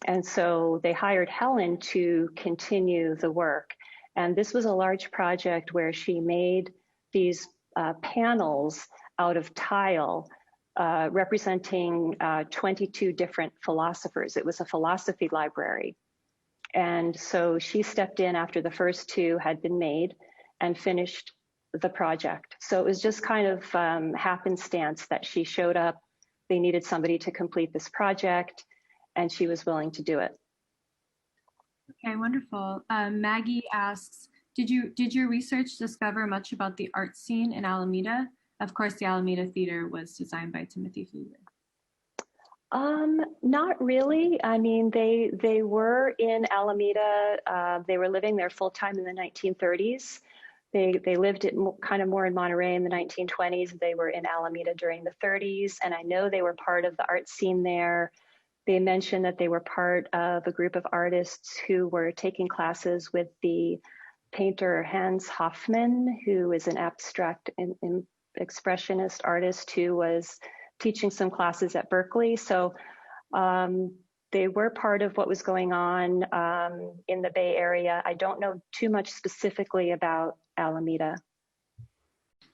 And so they hired Helen to continue the work. And this was a large project where she made these panels out of tile representing 22 different philosophers. It was a philosophy library. And so she stepped in after the first two had been made and finished the project. So it was just kind of happenstance that she showed up. They needed somebody to complete this project, and she was willing to do it. Okay, wonderful. Maggie asks, did your research discover much about the art scene in Alameda? Of course, the Alameda Theater was designed by Timothy Pflueger. Not really. I mean, they were in Alameda. They were living there full time in the 1930s. They lived kind of more in Monterey in the 1920s. They were in Alameda during the 30s, and I know they were part of the art scene there. They mentioned that they were part of a group of artists who were taking classes with the painter Hans Hofmann, who is an abstract and expressionist artist who was teaching some classes at Berkeley. So they were part of what was going on in the Bay Area. I don't know too much specifically about Alameda.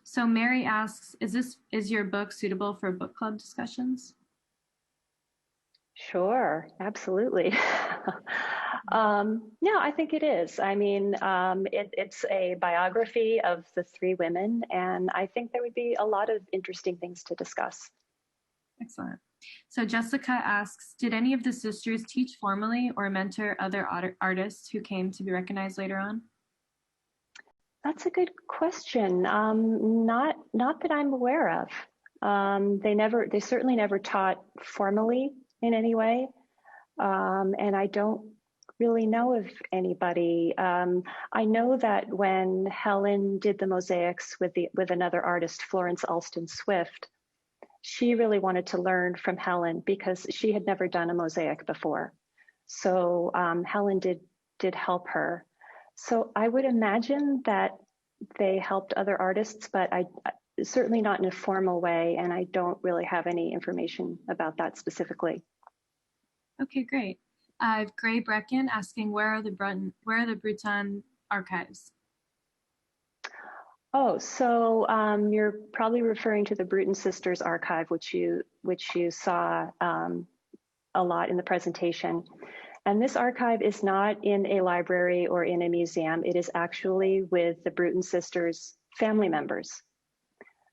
So Mary asks, is your book suitable for book club discussions? Sure, absolutely. Yeah, I think it is. I mean, it's a biography of the three women, and I think there would be a lot of interesting things to discuss. Excellent. So Jessica asks, did any of the sisters teach formally or mentor other artists who came to be recognized later on? That's a good question. Not that I'm aware of. They certainly never taught formally in any way. And I don't really know of anybody. I know that when Helen did the mosaics with another artist, Florence Alston Swift, she really wanted to learn from Helen because she had never done a mosaic before. So Helen did help her. So I would imagine that they helped other artists, but I certainly not in a formal way, and I don't really have any information about that specifically. Okay, great. I have Gray Brecken asking, where are the Brewton archives? Oh, so you're probably referring to the Bruton Sisters archive, which you saw a lot in the presentation. And this archive is not in a library or in a museum. It is actually with the Bruton Sisters family members.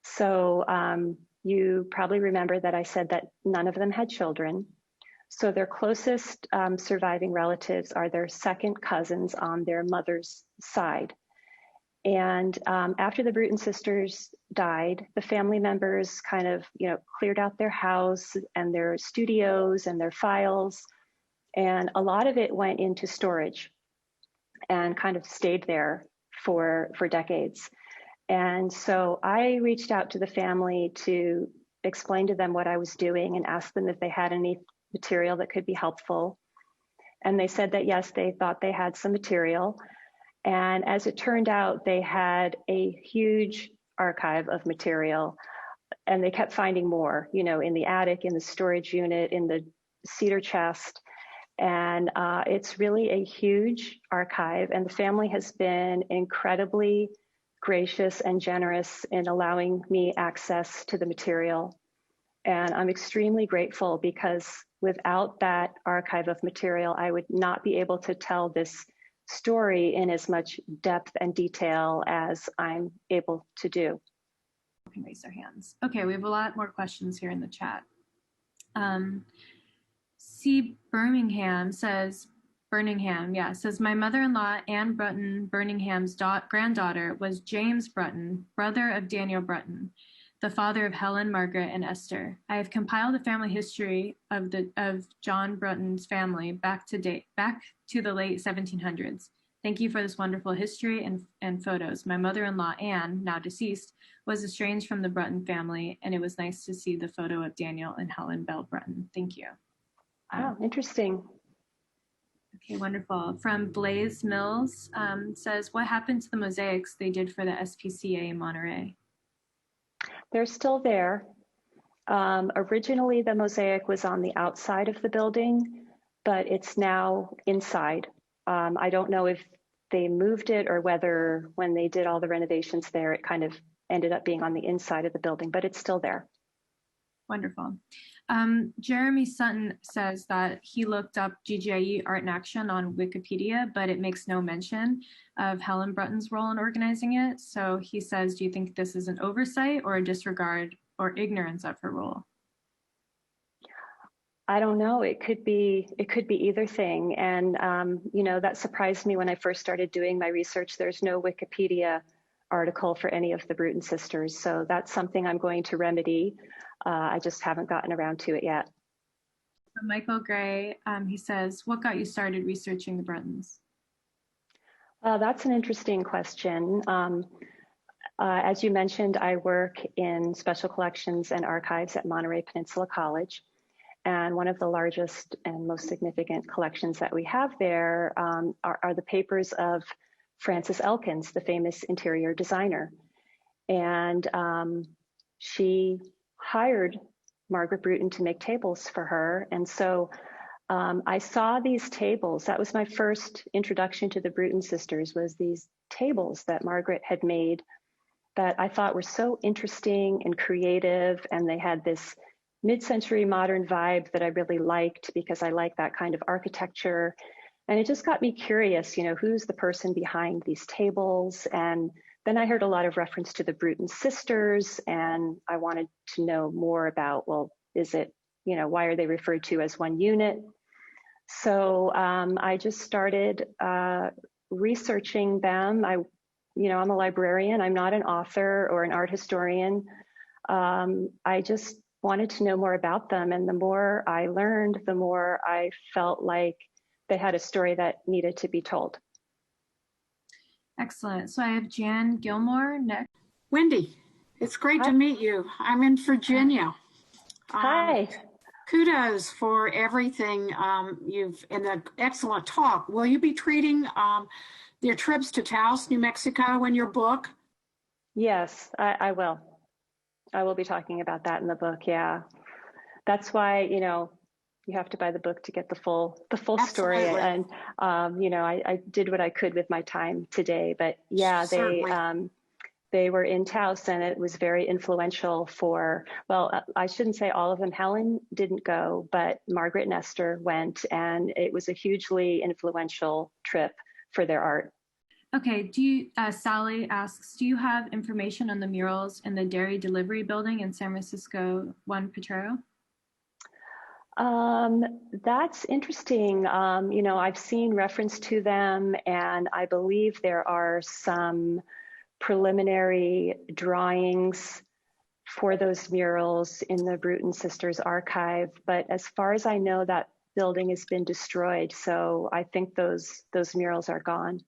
So you probably remember that I said that none of them had children. So their closest surviving relatives are their second cousins on their mother's side. And after the Bruton sisters died, the family members kind of, cleared out their house and their studios and their files. And a lot of it went into storage and kind of stayed there for decades. And so I reached out to the family to explain to them what I was doing and ask them if they had any material that could be helpful. And they said that yes, they thought they had some material. And as it turned out, they had a huge archive of material, and they kept finding more, in the attic, in the storage unit, in the cedar chest. And it's really a huge archive, and the family has been incredibly gracious and generous in allowing me access to the material. And I'm extremely grateful, because without that archive of material, I would not be able to tell this story in as much depth and detail as I'm able to do. can raise their hands. Okay, we have a lot more questions here in the chat. C. Birmingham says, my mother-in-law, Anne Bruton Birmingham's granddaughter, was James Bruton, brother of Daniel Bruton, the father of Helen, Margaret, and Esther. I have compiled a family history of John Bruton's family back to the late 1700s. Thank you for this wonderful history and photos. My mother-in-law, Anne, now deceased, was estranged from the Bruton family, and it was nice to see the photo of Daniel and Helen Bell Bruton. Thank you. Oh, interesting. Okay, wonderful. From Blaze Mills says, what happened to the mosaics they did for the SPCA in Monterey? They're still there. Originally, the mosaic was on the outside of the building, but it's now inside. I don't know if they moved it or whether when they did all the renovations there, it kind of ended up being on the inside of the building, but it's still there. Wonderful. Jeremy Sutton says that he looked up GGIE Art in Action on Wikipedia, but it makes no mention of Helen Bruton's role in organizing it. So he says, do you think this is an oversight or a disregard or ignorance of her role? I don't know. It could be either thing. And, that surprised me when I first started doing my research. There's no Wikipedia article for any of the Bruton sisters. So that's something I'm going to remedy. I just haven't gotten around to it yet. Michael Gray, he says, what got you started researching the Brutons? That's an interesting question. As you mentioned, I work in special collections and archives at Monterey Peninsula College. And one of the largest and most significant collections that we have there are the papers of Frances Elkins, the famous interior designer. And she hired Margaret Bruton to make tables for her. And so I saw these tables. That was my first introduction to the Bruton sisters, was these tables that Margaret had made that I thought were so interesting and creative. And they had this mid-century modern vibe that I really liked because I like that kind of architecture. And it just got me curious, who's the person behind these tables? And then I heard a lot of reference to the Bruton sisters, and I wanted to know more about, well, is it, why are they referred to as one unit? So I just started researching them. I'm a librarian. I'm not an author or an art historian. I just wanted to know more about them. And the more I learned, the more I felt like they had a story that needed to be told. Excellent. So I have Jan Gilmore next. Wendy, it's great to meet you. I'm in Virginia. Hi. Kudos for everything and the excellent talk. Will you be treating your trips to Taos, New Mexico in your book? Yes, I will. I will be talking about that in the book. Yeah, that's why you have to buy the book to get the full story. And I did what I could with my time today. But yeah, they were in Taos, and it was very influential for. Well, I shouldn't say all of them. Helen didn't go, but Margaret and Esther went, and it was a hugely influential trip for their art. Okay, Sally asks, do you have information on the murals in the dairy delivery building in San Francisco, Juan Potrero? That's interesting. I've seen reference to them, and I believe there are some preliminary drawings for those murals in the Bruton sisters archive. But as far as I know, that building has been destroyed. So I think those murals are gone.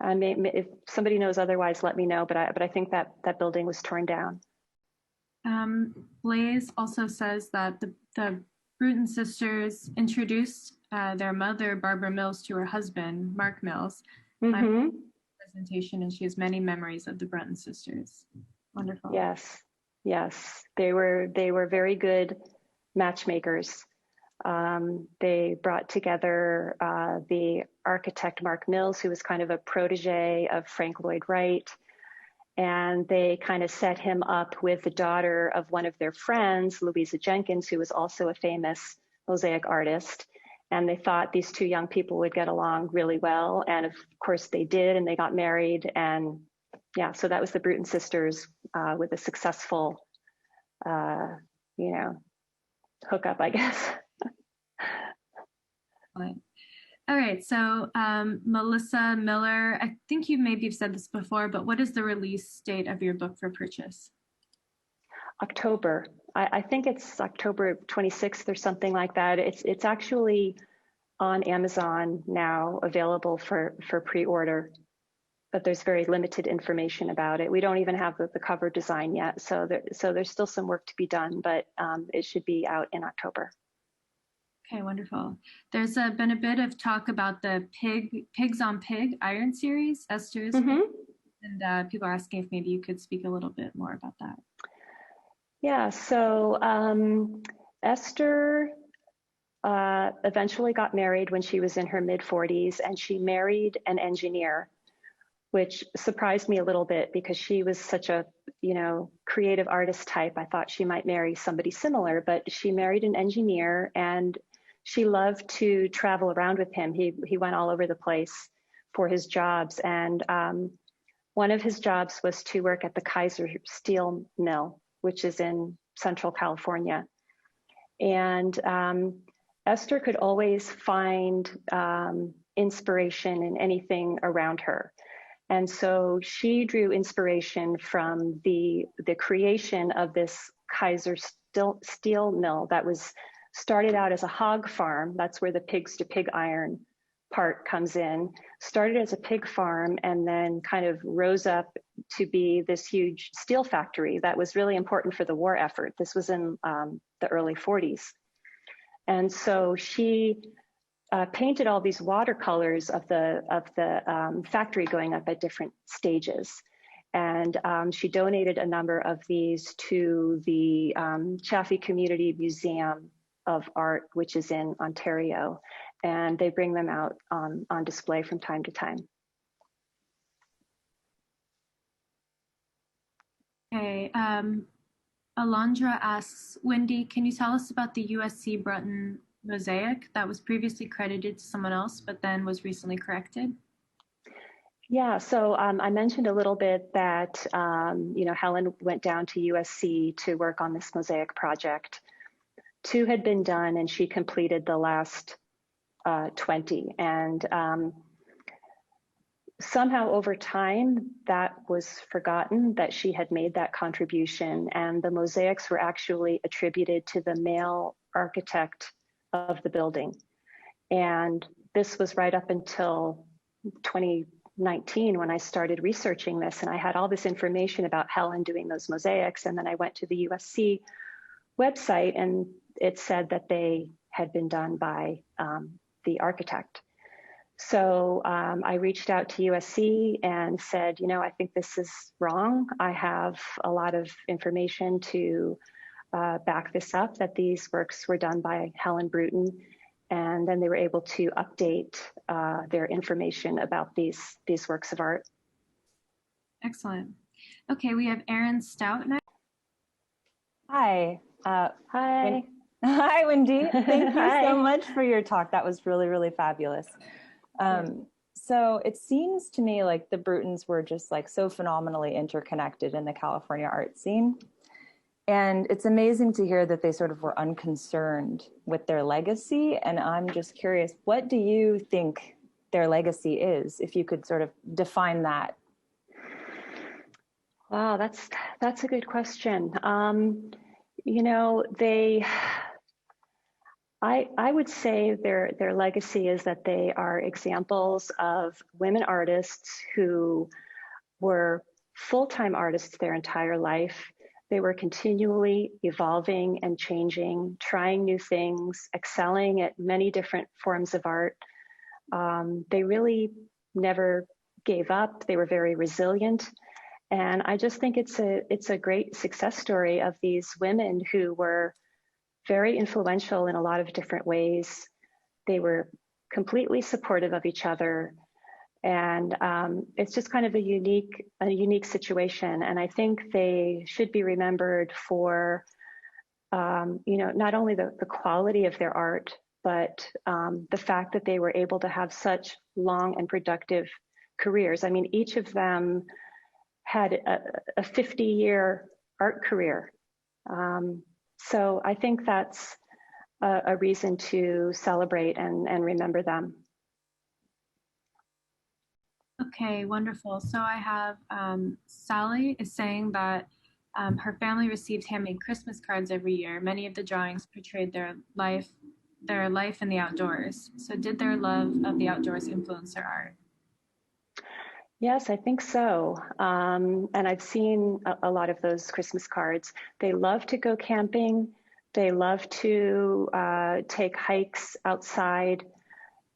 If somebody knows otherwise, let me know. But I think that building was torn down. Blaze also says that the Bruton sisters introduced their mother, Barbara Mills, to her husband, Mark Mills. Mm-hmm. Presentation, and she has many memories of the Bruton sisters. Wonderful. Yes. They were very good matchmakers. They brought together the architect Mark Mills, who was kind of a protege of Frank Lloyd Wright, and they kind of set him up with the daughter of one of their friends, Louisa Jenkins, who was also a famous mosaic artist. And they thought these two young people would get along really well, and of course they did, and they got married, and yeah, so that was the Bruton sisters with a successful, you know, hookup, I guess. All right, so Melissa Miller, I think you maybe have said this before, but what is the release date of your book for purchase? October. I think it's October 26th or something like that. It's actually on Amazon now, available for pre-order, but there's very limited information about it. We don't even have the cover design yet, so there's still some work to be done, but it should be out in October. Okay, wonderful. There's been a bit of talk about the Pigs on Pig Iron series, Esther's, and people are asking if maybe you could speak a little bit more about that. Yeah, so Esther eventually got married when she was in her mid-40s, and she married an engineer, which surprised me a little bit because she was such a, you know, creative artist type. I thought she might marry somebody similar, but she married an engineer, and she loved to travel around with him. He went all over the place for his jobs, and one of his jobs was to work at the Kaiser Steel Mill, which is in Central California. And Esther could always find inspiration in anything around her. And so she drew inspiration from the creation of this Kaiser steel mill that was started out as a hog farm. That's where the pigs to pig iron part comes in. Started as a pig farm and then kind of rose up to be this huge steel factory that was really important for the war effort. This was in the early 40s. And so she painted all these watercolors of the factory going up at different stages. And she donated a number of these to the Chaffee Community Museum of Art, which is in Ontario. And they bring them out on display from time to time. Okay, Alondra asks, Wendy, can you tell us about the USC Breton Mosaic that was previously credited to someone else, but then was recently corrected? Yeah, so I mentioned a little bit that, you know, Helen went down to USC to work on this mosaic project. 2 had been done, and she completed the last 20. And somehow over time, that was forgotten that she had made that contribution. And the mosaics were actually attributed to the male architect of the building. And this was right up until 2019 when I started researching this, and I had all this information about Helen doing those mosaics. And then I went to the USC website, and it said that they had been done by the architect. So I reached out to USC and said, you know, I think this is wrong. I have a lot of information to back this up, that these works were done by Helen Bruton. And then they were able to update their information about these works of art. Excellent. Okay, we have Erin Stout next. Hi. Hi. Hi, Wendy. Thank you Hi. so much for your talk. That was really, really fabulous. So it seems to me like the Brewtons were just like so phenomenally interconnected in the California art scene. And it's amazing to hear that they sort of were unconcerned with their legacy. And I'm just curious, what do you think their legacy is, if you could sort of define that? Wow, that's a good question. You know, I would say their legacy is that they are examples of women artists who were full-time artists their entire life. They were continually evolving and changing, trying new things, excelling at many different forms of art. They really never gave up. They were very resilient. And I just think it's a great success story of these women who were very influential in a lot of different ways. They were completely supportive of each other. And it's just kind of a unique situation. And I think they should be remembered for, you know, not only the quality of their art, but the fact that they were able to have such long and productive careers. I mean, each of them had a 50-year art career. So I think that's a reason to celebrate and remember them. Okay, wonderful. So I have Sally is saying that her family received handmade Christmas cards every year. Many of the drawings portrayed their life in the outdoors. So did their love of the outdoors influence their art? Yes, I think so. And I've seen a lot of those Christmas cards. They love to go camping. They love to take hikes outside.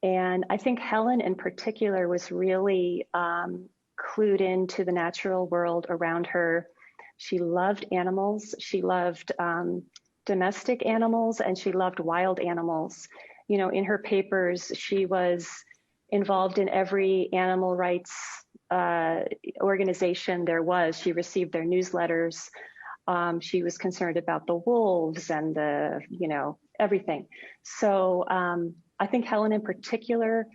And I think Helen in particular was really clued into the natural world around her. She loved animals. She loved domestic animals, and she loved wild animals. You know, in her papers, she was involved in every animal rights organization there was. She received their newsletters. She was concerned about the wolves and the, you know, everything. So I think Helen in particular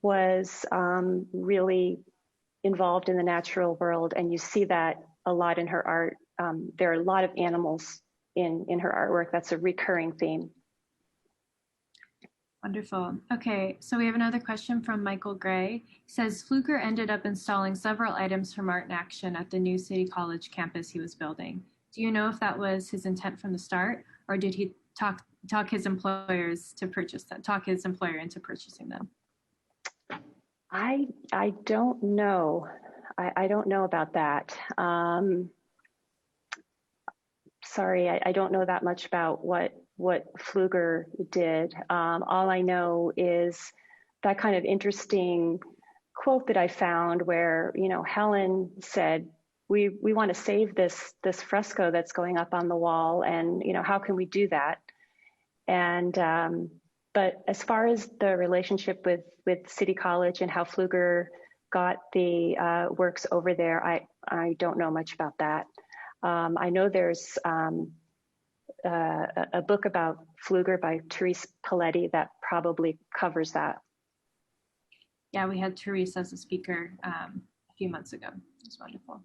was really involved in the natural world, and you see that a lot in her art. There are a lot of animals in her artwork. That's a recurring theme. Wonderful. Okay, so we have another question from Michael Gray. He says, Fluger ended up installing several items from Art in Action at the new City College campus he was building. Do you know if that was his intent from the start, or did he talk his employers to purchase them, talk his employer into purchasing them? I don't know. I don't know about that. Sorry, I don't know that much about what Fluger did. All I know is that kind of interesting quote that I found where, you know, Helen said, we want to save this fresco that's going up on the wall, and, you know, how can we do that? And but as far as the relationship with City College and how Fluger got the works over there, I don't know much about that. I know there's a book about Fluger by Therese Paletti that probably covers that. Yeah, we had Therese as a speaker a few months ago. It was wonderful.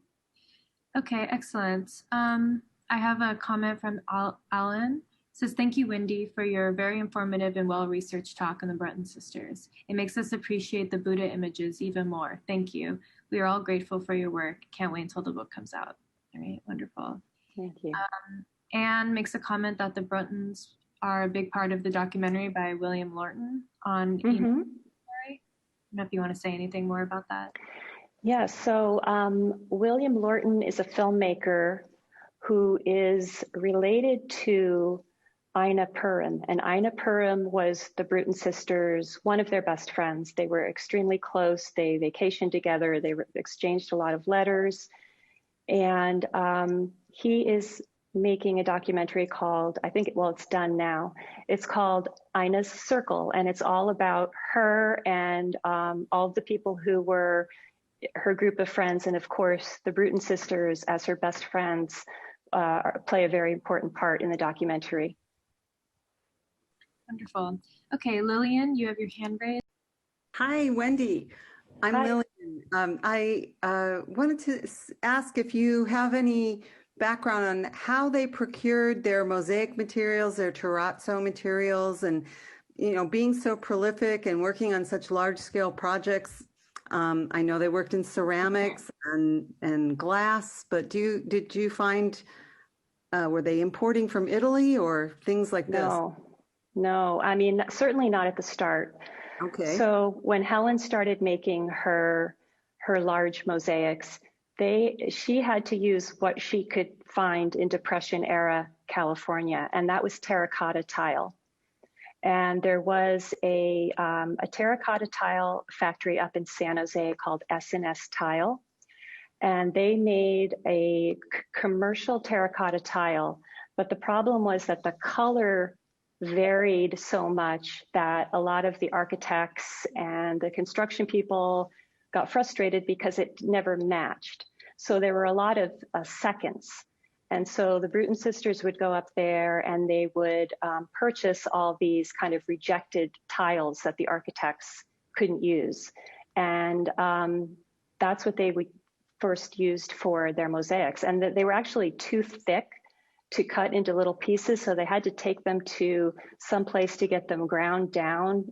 Okay, excellent. I have a comment from Alan. It says, thank you, Wendy, for your very informative and well-researched talk on the Breton sisters. It makes us appreciate the Buddha images even more. Thank you. We are all grateful for your work. Can't wait until the book comes out. All right, wonderful. Thank you. Anne makes a comment that the Brewtons are a big part of the documentary by William Lorton on I don't know if you want to say anything more about that. Yeah, so William Lorton is a filmmaker who is related to Ina Purim. And Ina Purim was the Bruton sisters, one of their best friends. They were extremely close. They vacationed together. They exchanged a lot of letters. And he is making a documentary called, it's done now. It's called Ina's Circle, and it's all about her and all of the people who were her group of friends. And of course, the Bruton sisters as her best friends play a very important part in the documentary. Wonderful. Okay, Lillian, you have your hand raised. Hi, Wendy. I'm Hi. Lillian. I wanted to ask if you have any background on how they procured their mosaic materials, their terrazzo materials, and, you know, being so prolific and working on such large-scale projects. I know they worked in ceramics and glass, but did you find, were they importing from Italy or things like this? No, I mean, certainly not at the start. Okay. So when Helen started making her large mosaics, she had to use what she could find in Depression era California, and that was terracotta tile. And there was a terracotta tile factory up in San Jose called S&S Tile, and they made a commercial terracotta tile. But the problem was that the color varied so much that a lot of the architects and the construction people got frustrated because it never matched. So there were a lot of seconds. And so the Bruton sisters would go up there and they would purchase all these kind of rejected tiles that the architects couldn't use. And that's what they would first used for their mosaics, and that they were actually too thick to cut into little pieces, so they had to take them to some place to get them ground down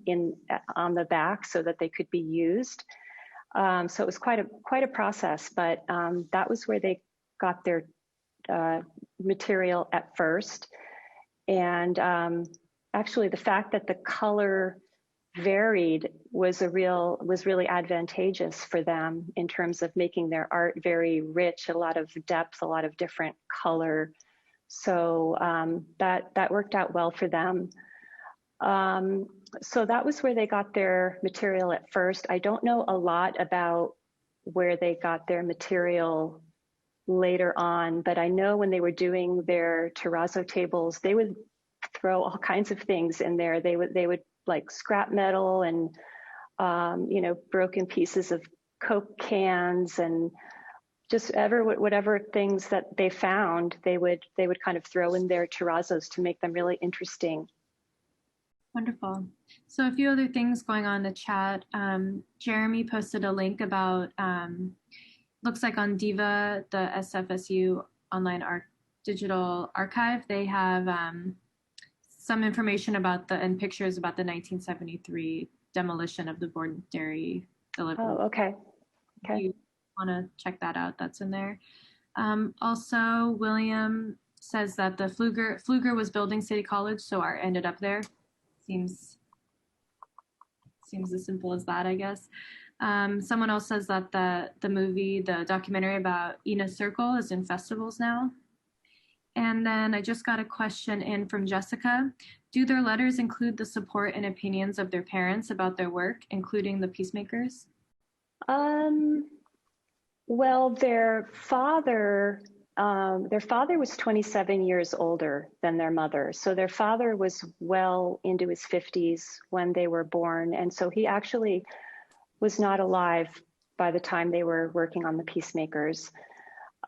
on the back so that they could be used. So it was quite a process, but that was where they got their material at first. And actually, the fact that the color varied was really advantageous for them in terms of making their art very rich, a lot of depth, a lot of different color. So that worked out well for them. So that was where they got their material at first. I don't know a lot about where they got their material later on, but I know when they were doing their terrazzo tables, they would throw all kinds of things in there. They would like scrap metal and broken pieces of Coke cans and just whatever things that they found, they would kind of throw in their terrazzos to make them really interesting. Wonderful. So a few other things going on in the chat. Jeremy posted a link about, looks like on DIVA, the SFSU online digital archive, they have some information about and pictures about the 1973 demolition of the Borden Dairy delivery. Oh, okay. If you want to check that out, that's in there. Also, William says that the Fluger was building City College, so art ended up there. Seems as simple as that, I guess. Someone else says that the documentary about Ina's Circle is in festivals now. And then I just got a question in from Jessica. Do their letters include the support and opinions of their parents about their work, including the Peacemakers? Well, their father was 27 years older than their mother. So their father was well into his 50s when they were born. And so he actually was not alive by the time they were working on the Peacemakers.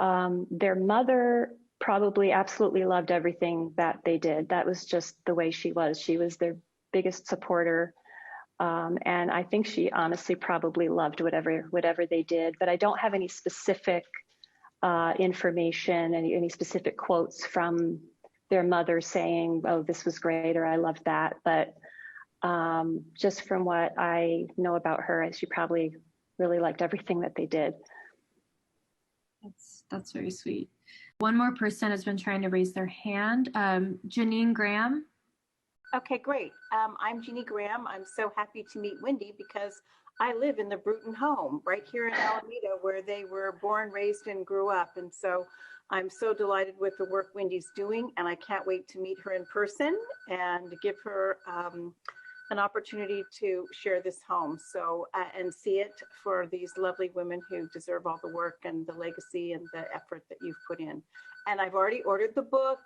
Their mother probably absolutely loved everything that they did. That was just the way she was. She was their biggest supporter. And I think she honestly probably loved whatever they did, but I don't have any specific information, any specific quotes from their mother saying, oh, this was great, or I loved that. But just from what I know about her, she probably really liked everything that they did. That's very sweet. One more person has been trying to raise their hand. Janine Graham. Okay, great. I'm Jeannie Graham. I'm so happy to meet Wendy because I live in the Bruton home right here in Alameda where they were born, raised, and grew up. And so I'm so delighted with the work Wendy's doing, and I can't wait to meet her in person and give her an opportunity to share this home and see it for these lovely women who deserve all the work and the legacy and the effort that you've put in. And I've already ordered the book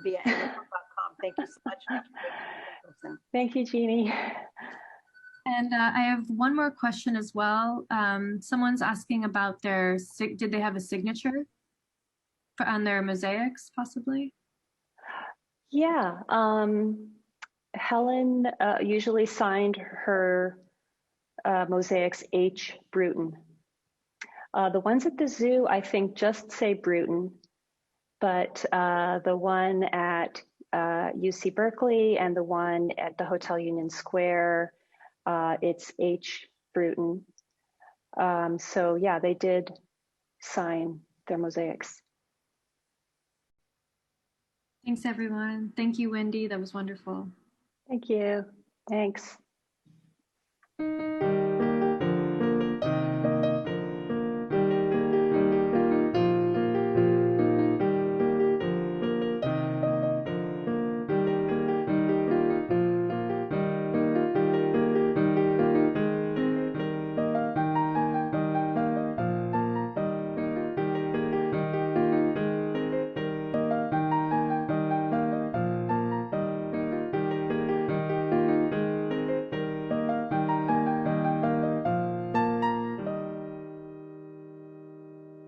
via Amazon.com. Thank you so much. Thank you, Jeannie. And I have one more question as well. Someone's asking about did they have a signature on their mosaics, possibly? Yeah. Helen usually signed her mosaics H. Bruton. The ones at the zoo, I think, just say Bruton, but the one at UC Berkeley and the one at the Hotel Union Square, it's H. Bruton. So yeah, they did sign their mosaics. Thanks, everyone. Thank you, Wendy. That was wonderful. Thank you. Thanks.